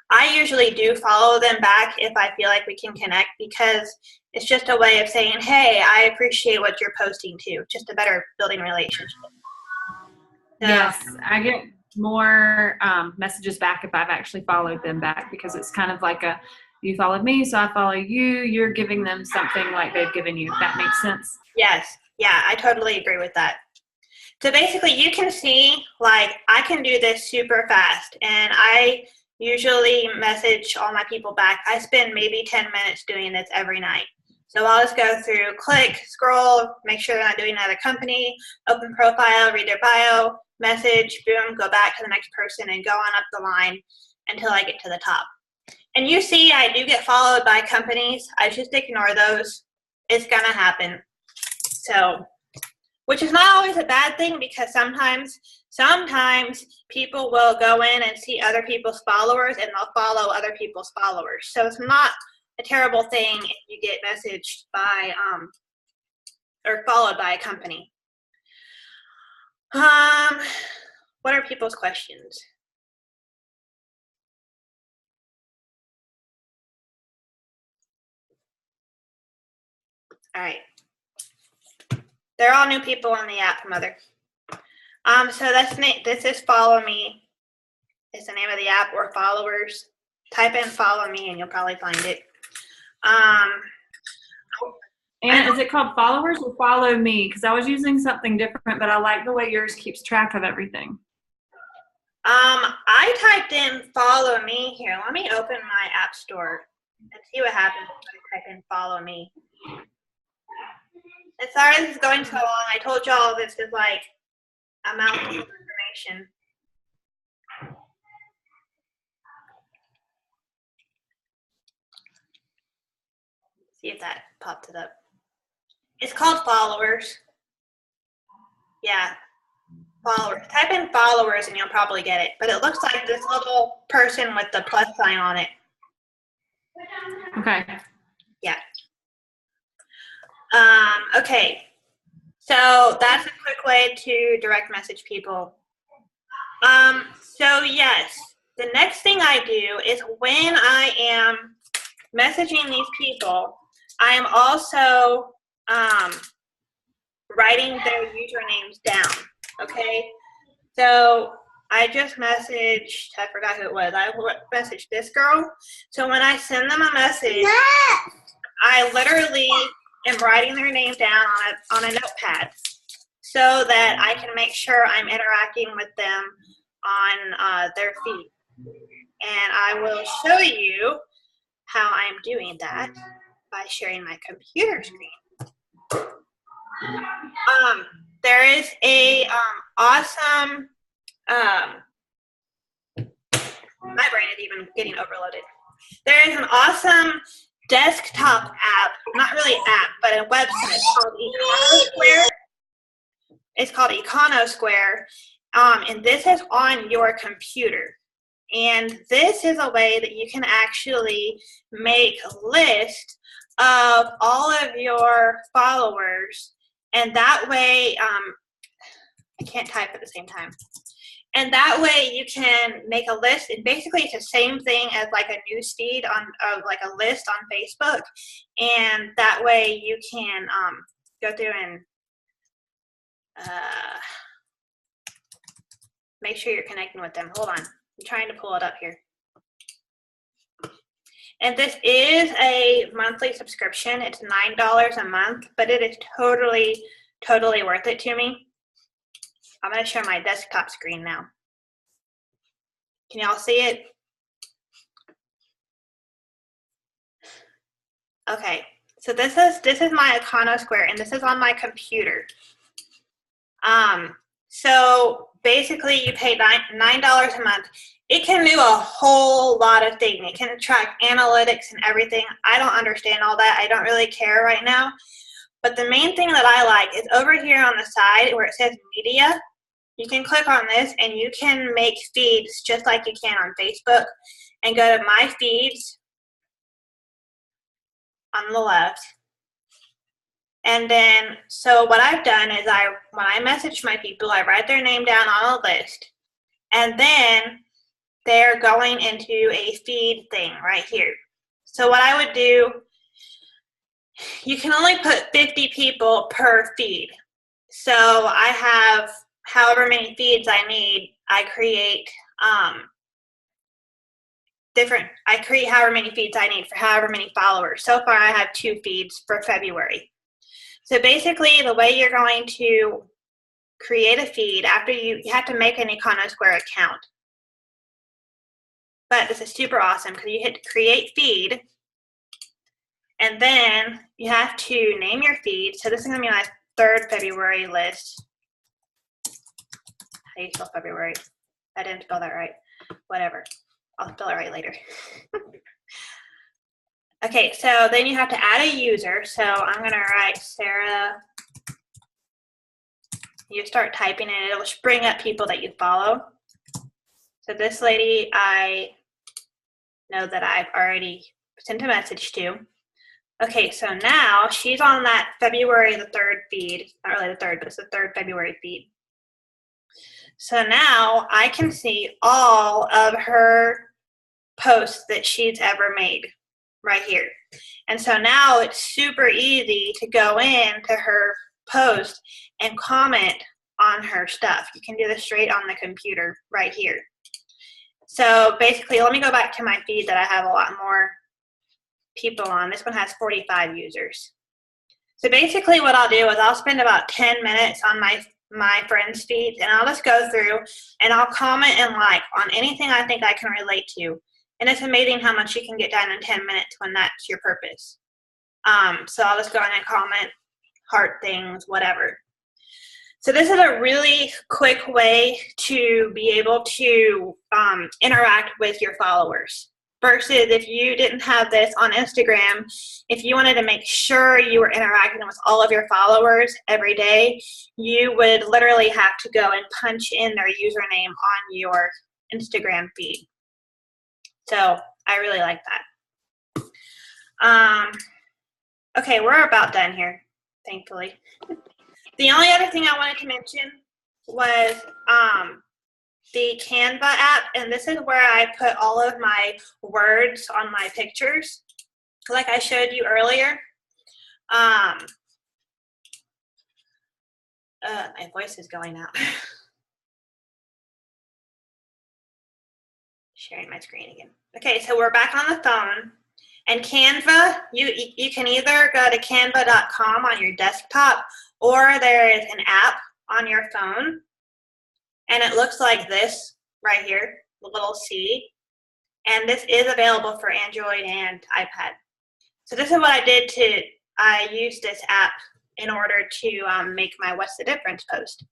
I usually do follow them back if I feel like we can connect because it's just a way of saying, hey, I appreciate what you're posting too. Just a better building relationship. So, yes, I get more messages back if I've actually followed them back because it's kind of like you followed me, so I follow you. You're giving them something like they've given you. If that makes sense. Yes. Yeah, I totally agree with that. So basically you can see, like, I can do this super fast, and I usually message all my people back. I spend maybe 10 minutes doing this every night. So I'll just go through, click, scroll, make sure they're not doing another company, open profile, read their bio, message, boom, go back to the next person and go on up the line until I get to the top. And you see I do get followed by companies. I just ignore those. It's gonna happen. So, which is not always a bad thing because sometimes people will go in and see other people's followers and they'll follow other people's followers. So it's not a terrible thing if you get messaged by or followed by a company. What are people's questions? All right. They're all new people on the app, Mother. So this is Follow Me. Is the name of the app, or followers. Type in Follow Me and you'll probably find it. And is it called followers or follow me? Because I was using something different, but I like the way yours keeps track of everything. I typed in Follow Me here. Let me open my app store and see what happens when I type in Follow Me. And sorry this is going so long. I told y'all this is like a mountain of information. See if that popped it up. It's called Followers. Yeah, followers. Type in followers and you'll probably get it. But it looks like this little person with the plus sign on it. Okay. Yeah. Okay. So that's a quick way to direct message people. So yes, the next thing I do is when I am messaging these people, I am also writing their usernames down, okay? So I just messaged, I forgot who it was. I messaged this girl. So when I send them a message, I literally am writing their name down on a notepad so that I can make sure I'm interacting with them on their feed. And I will show you how I'm doing that by sharing my computer screen. There is a awesome, my brain is even getting overloaded. There is an awesome desktop app, not really app, but a website called Econosquare. It's called Econosquare, and this is on your computer. And this is a way that you can actually make a list of all of your followers, and that way, I can't type at the same time. And that way you can make a list, and basically it's the same thing as like a news feed of like a list on Facebook. And that way you can go through and make sure you're connecting with them. Hold on, I'm trying to pull it up here. And this is a monthly subscription. It's $9 a month, but it is totally, totally worth it to me. I'm going to share my desktop screen now. Can y'all see it? Okay, so this is my Econosquare, and this is on my computer. So basically you pay $9 a month. It can do a whole lot of things. It can track analytics and everything. I don't understand all that. I don't really care right now. But the main thing that I like is over here on the side where it says media. You can click on this and you can make feeds just like you can on Facebook, and go to my feeds on the left. And then, so what I've done is when I message my people, I write their name down on a list, and then they're going into a feed thing right here. So what I would do, you can only put 50 people per feed. So I have however many feeds I need. I create however many feeds I need for however many followers. So far I have 2 feeds for February. So basically the way you're going to create a feed, after you have to make an Econosquare account. But this is super awesome because you hit create feed, and then you have to name your feed. So this is going to be my 3rd February list. How do you spell February? I didn't spell that right. Whatever. I'll spell it right later. Okay, so then you have to add a user. So I'm going to write Sarah. You start typing and it'll bring up people that you follow. So this lady, I know that I've already sent a message to. Okay, so now she's on that February the 3rd feed. Not really the 3rd, but it's the 3rd February feed. So now I can see all of her posts that she's ever made right here. And so now it's super easy to go into her post and comment on her stuff. You can do this straight on the computer right here. So basically, let me go back to my feed that I have a lot more people on. This one has 45 users. So basically what I'll do is I'll spend about 10 minutes on my friends' feeds, and I'll just go through and I'll comment and like on anything I think I can relate to. And it's amazing how much you can get done in 10 minutes when that's your purpose. So I'll just go in and comment, heart things, whatever. So this is a really quick way to be able to interact with your followers. Versus if you didn't have this on Instagram, if you wanted to make sure you were interacting with all of your followers every day, you would literally have to go and punch in their username on your Instagram feed. So I really like that. Okay, we're about done here, thankfully. The only other thing I wanted to mention was the Canva app, and this is where I put all of my words on my pictures, like I showed you earlier. My voice is going out. Sharing my screen again. Okay, so we're back on the phone. And Canva, you can either go to canva.com on your desktop, or there is an app on your phone. And it looks like this right here, the little C. And this is available for Android and iPad. So this is what I used this app in order to make my What's the Difference post.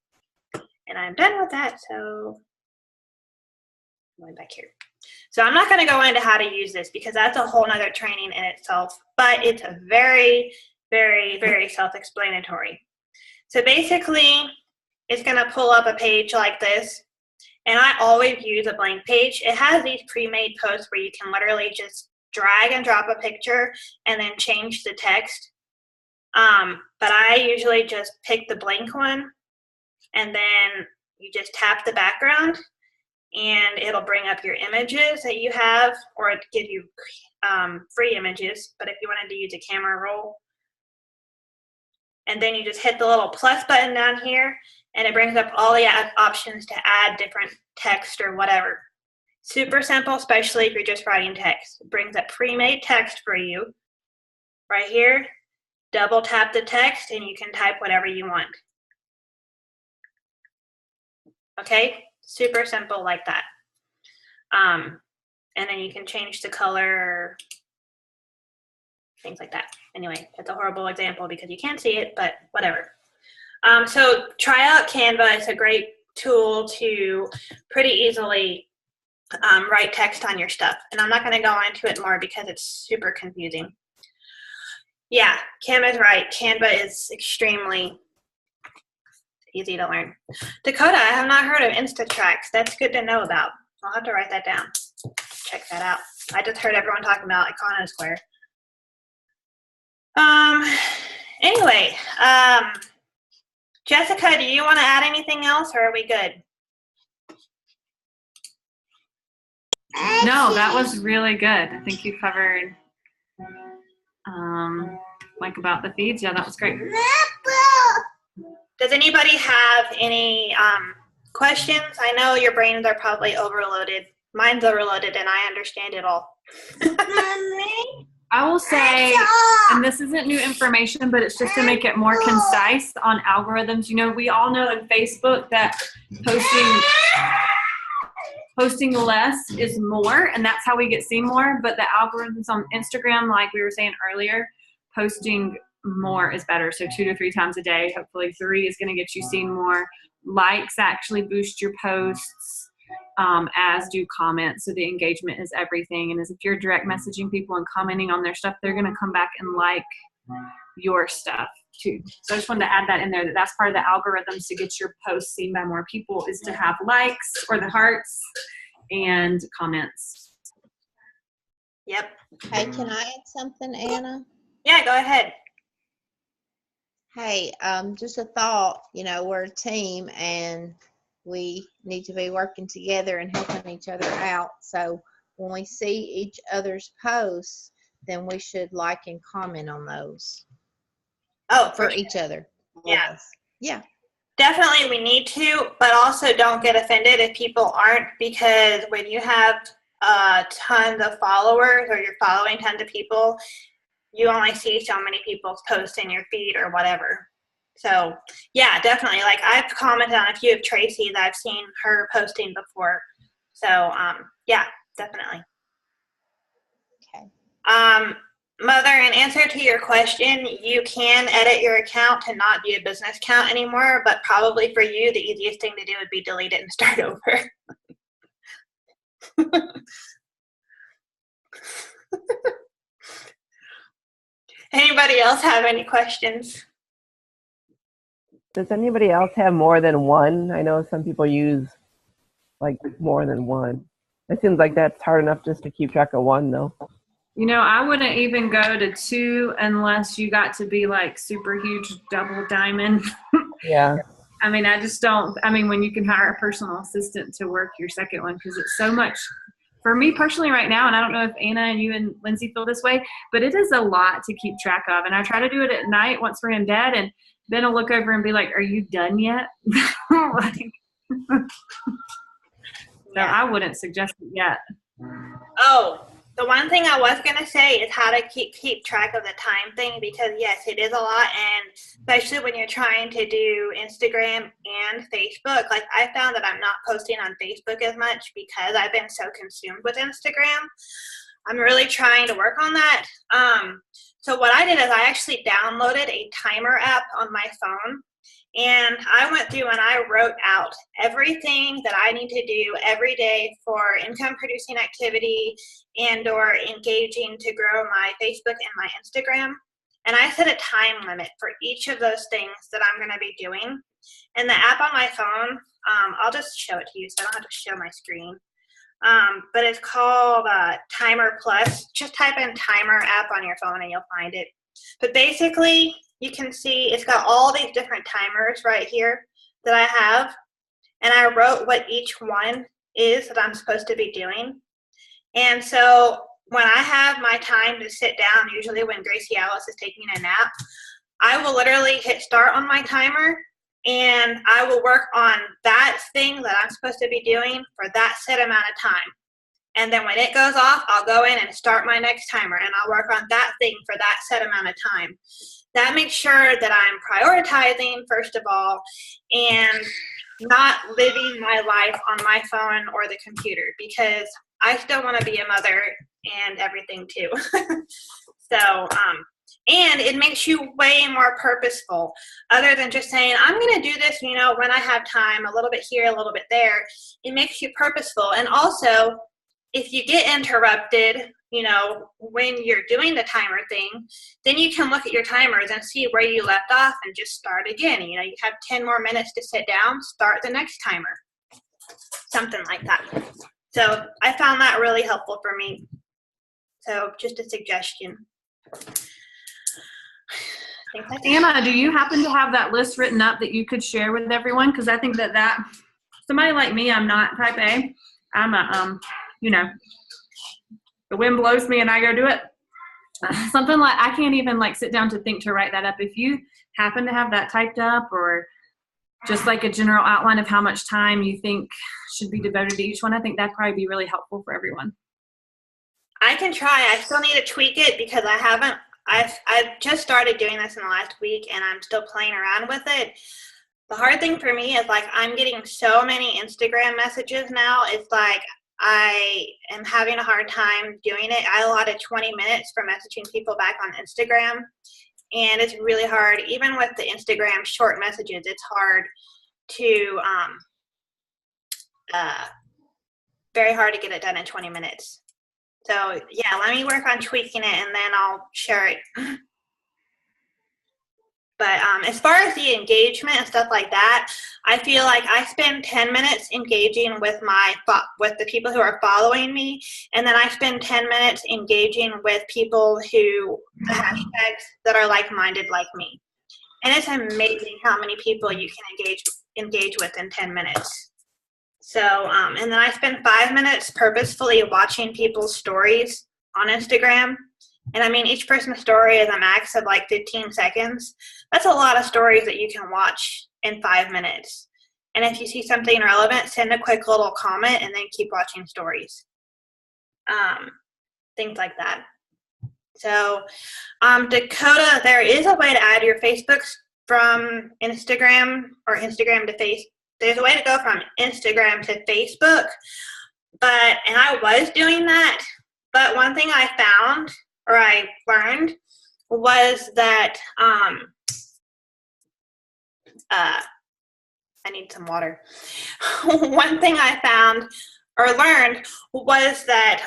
And I'm done with that, so I'm going back here. So I'm not going to go into how to use this because that's a whole nother training in itself, but it's a very, very, very self-explanatory. So basically, it's going to pull up a page like this, and I always use a blank page. It has these pre-made posts where you can literally just drag and drop a picture and then change the text. But I usually just pick the blank one, and then you just tap the background, and it'll bring up your images that you have, or it give you free images. But if you wanted to use a camera roll, and then you just hit the little plus button down here, and it brings up all the options to add different text or whatever. Super simple, especially if you're just writing text. It brings up pre-made text for you right here. Double tap the text, and you can type whatever you want. Okay? Super simple like that. And then you can change the color, things like that. Anyway, that's a horrible example because you can't see it, but whatever. So try out Canva. It's a great tool to pretty easily write text on your stuff. And I'm not going to go into it more because it's super confusing. Yeah, Canva's right. Canva is extremely easy to learn. Dakota, I have not heard of InstaTracks. That's good to know about. I'll have to write that down. Check that out. I just heard everyone talking about Iconosquare. Anyway, Jessica, do you want to add anything else, or are we good? No, that was really good. I think you covered like about the feeds. Yeah, that was great. Does anybody have any questions? I know your brains are probably overloaded. Mine's overloaded, and I understand it all. I will say, and this isn't new information, but it's just to make it more concise on algorithms. You know, we all know in Facebook that posting less is more, and that's how we get seen more. But the algorithms on Instagram, like we were saying earlier, posting more is better. So 2 to 3 times a day. Hopefully 3 is going to get you seen more. Likes actually boost your posts, as do comments. So the engagement is everything. And as if you're direct messaging people and commenting on their stuff, they're going to come back and like your stuff too. So I just wanted to add that in there, that's part of the algorithms to get your posts seen by more people is to have likes or the hearts and comments. Yep. Hey, can I add something, Anna? Yeah, go ahead. Hey, just a thought, you know, we're a team and we need to be working together and helping each other out. So when we see each other's posts, then we should like and comment on those. Oh, for each other. Yeah. Yeah. Definitely we need to, but also don't get offended if people aren't, because when you have tons of followers or you're following tons of people, you only see so many people's posts in your feed or whatever. So yeah, definitely. Like I've commented on a few of Tracy's. I've seen her posting before. So yeah, definitely. Okay. Mother, in answer to your question, you can edit your account to not be a business account anymore, but probably for you, the easiest thing to do would be delete it and start over. Anybody else have any questions? Does anybody else have more than one? I know some people use like more than one. It seems like that's hard enough just to keep track of one, though. You know, I wouldn't even go to 2 unless you got to be like super huge double diamond. Yeah. I mean, I just don't. I mean, when you can hire a personal assistant to work your second one, because it's so much. For me personally right now, and I don't know if Anna and you and Lindsay feel this way, but it is a lot to keep track of. And I try to do it at night once we're in bed. And Ben will look over and be like, "Are you done yet?" Like, so I wouldn't suggest it yet. Oh, the one thing I was going to say is how to keep track of the time thing, because yes, it is a lot, and especially when you're trying to do Instagram and Facebook. Like, I found that I'm not posting on Facebook as much because I've been so consumed with Instagram. I'm really trying to work on that. So what I did is I actually downloaded a timer app on my phone. And I went through and I wrote out everything that I need to do every day for income producing activity and or engaging to grow my Facebook and my Instagram. And I set a time limit for each of those things that I'm going to be doing. And the app on my phone, I'll just show it to you so I don't have to show my screen. But it's called Timer Plus. Just type in Timer app on your phone and you'll find it. But basically, you can see it's got all these different timers right here that I have. And I wrote what each one is that I'm supposed to be doing. And so when I have my time to sit down, usually when Gracie Alice is taking a nap, I will literally hit start on my timer and I will work on that thing that I'm supposed to be doing for that set amount of time. And then when it goes off, I'll go in and start my next timer and I'll work on that thing for that set amount of time. That makes sure that I'm prioritizing, first of all, and not living my life on my phone or the computer, because I still want to be a mother and everything too. So, and it makes you way more purposeful, other than just saying, I'm going to do this, when I have time, a little bit here, a little bit there. It makes you purposeful. And also, if you get interrupted, when you're doing the timer thing, then you can look at your timers and see where you left off and just start again. You have 10 more minutes to sit down, start the next timer, something like that. So I found that really helpful for me. So just a suggestion. Anna, do you happen to have that list written up that you could share with everyone? Because I think that somebody like me, I'm not type A. I'm a, the wind blows me and I go do it. Something like, I can't even sit down to think to write that up. If you happen to have that typed up, or just a general outline of how much time you think should be devoted to each one, I think that'd probably be really helpful for everyone. I can try. I still need to tweak it because I've just started doing this in the last week and I'm still playing around with it. The hard thing for me is I'm getting so many Instagram messages now. It's I am having a hard time doing it. I allotted 20 minutes for messaging people back on Instagram, and it's really hard. Even with the Instagram short messages, it's hard to, very hard to get it done in 20 minutes. So yeah, let me work on tweaking it and then I'll share it. But as far as the engagement and stuff like that, I feel like I spend 10 minutes engaging with the people who are following me, and then I spend 10 minutes engaging with people the hashtags that are like-minded like me. And it's amazing how many people you can engage with in 10 minutes. So, and then I spend 5 minutes purposefully watching people's stories on Instagram. And each person's story is a max of 15 seconds. That's a lot of stories that you can watch in 5 minutes. And if you see something relevant, send a quick little comment and then keep watching stories. Things like that. So, Dakota, there is a way to add your Facebooks from Instagram or Instagram to Facebook. There's a way to go from Instagram to Facebook, and I was doing that. But one thing I found, or I learned, was that I need some water. One thing I found or learned was that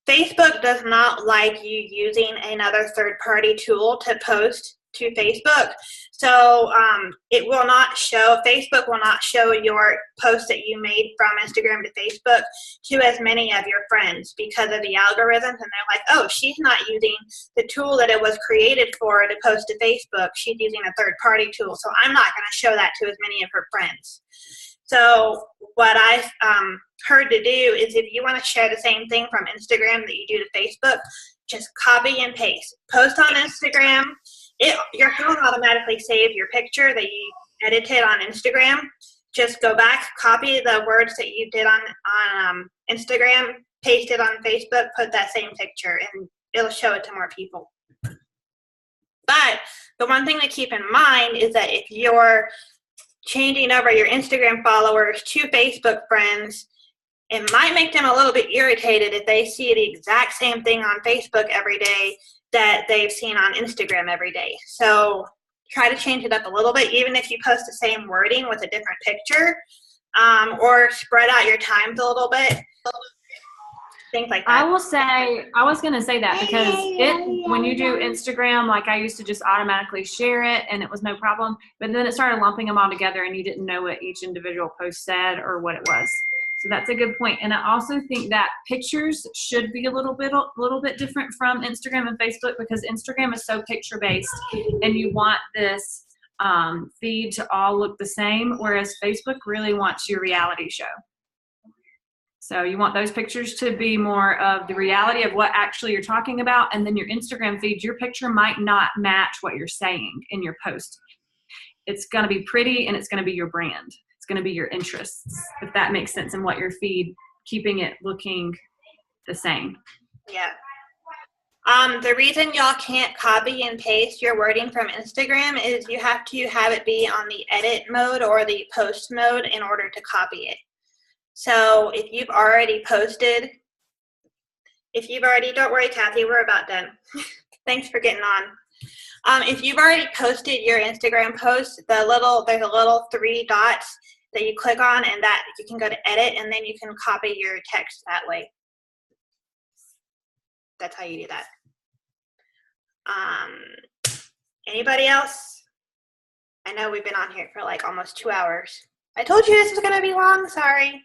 Facebook does not like you using another third-party tool to post to Facebook. So Facebook will not show your post that you made from Instagram to Facebook to as many of your friends because of the algorithms. And they're like, oh, she's not using the tool that it was created for to post to Facebook. She's using a third-party tool. So I'm not going to show that to as many of her friends. So what I heard to do is, if you want to share the same thing from Instagram that you do to Facebook, just copy and paste. Post on Instagram your phone automatically saves your picture that you edited on Instagram. Just go back, copy the words that you did on Instagram, paste it on Facebook, put that same picture, and it'll show it to more people. But the one thing to keep in mind is that if you're changing over your Instagram followers to Facebook friends, it might make them a little bit irritated if they see the exact same thing on Facebook every day that they've seen on Instagram every day. So try to change it up a little bit, even if you post the same wording with a different picture, or spread out your times a little bit. Things like that. I was going to say that because when you do Instagram, like I used to just automatically share it and it was no problem, but then it started lumping them all together and you didn't know what each individual post said or what it was. So that's a good point. And I also think that pictures should be a little bit different from Instagram and Facebook, because Instagram is so picture based and you want this feed to all look the same, whereas Facebook really wants your reality show. So you want those pictures to be more of the reality of what actually you're talking about. And then your Instagram feed, your picture might not match what you're saying in your post. It's going to be pretty and it's going to be your brand. It's going to be your interests, if that makes sense, and what your feed, keeping it looking the same. Yeah. The reason y'all can't copy and paste your wording from Instagram is you have to have it be on the edit mode or the post mode in order to copy it. So if you've already posted, don't worry, Kathy, we're about done. Thanks for getting on. If you've already posted your Instagram post, there's a little 3 dots that you click on, and that you can go to edit, and then you can copy your text that way. That's how you do that. Anybody else? I know we've been on here for like almost 2 hours. I told you this was going to be long, sorry.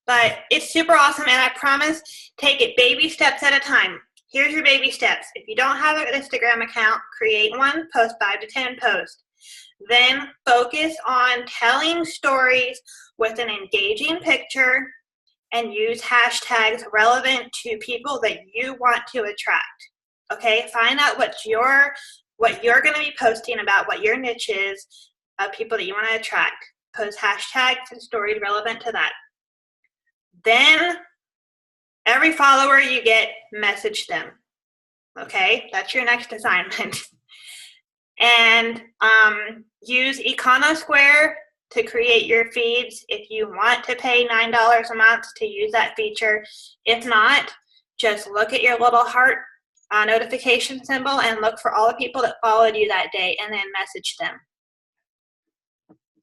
But it's super awesome, and I promise, take it baby steps at a time. Here's your baby steps. If you don't have an Instagram account, create one, post 5 to 10 posts. Then focus on telling stories with an engaging picture and use hashtags relevant to people that you want to attract. Okay, find out what you're going to be posting about, what your niche is of people that you want to attract. Post hashtags and stories relevant to that. Then every follower you get, message them. Okay, that's your next assignment. And use Econosquare to create your feeds if you want to pay $9 a month to use that feature. If not, just look at your little heart notification symbol and look for all the people that followed you that day and then message them.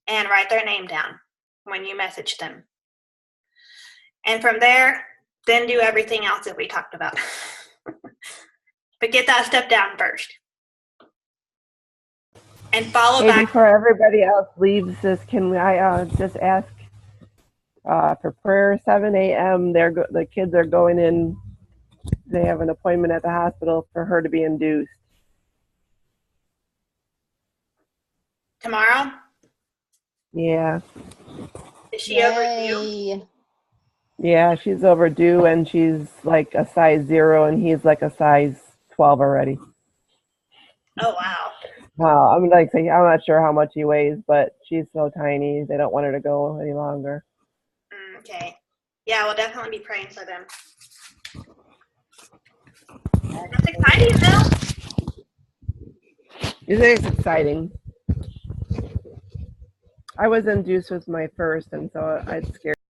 And write their name down when you message them. And from there, then do everything else that we talked about. But get that stuff down first. And follow Hey, back. before everybody else leaves this, can I just ask for prayer 7 a.m. The kids are going in. They have an appointment at the hospital for her to be induced. Tomorrow? Yeah. Is she overdue? Yay. Yeah, she's overdue, and she's like a size 0, and he's like a size 12 already. Oh, wow. I'm not sure how much he weighs, but she's so tiny. They don't want her to go any longer. Okay. Yeah, we'll definitely be praying for them. That's exciting, though. It is exciting. I was induced with my first, and so it's scary.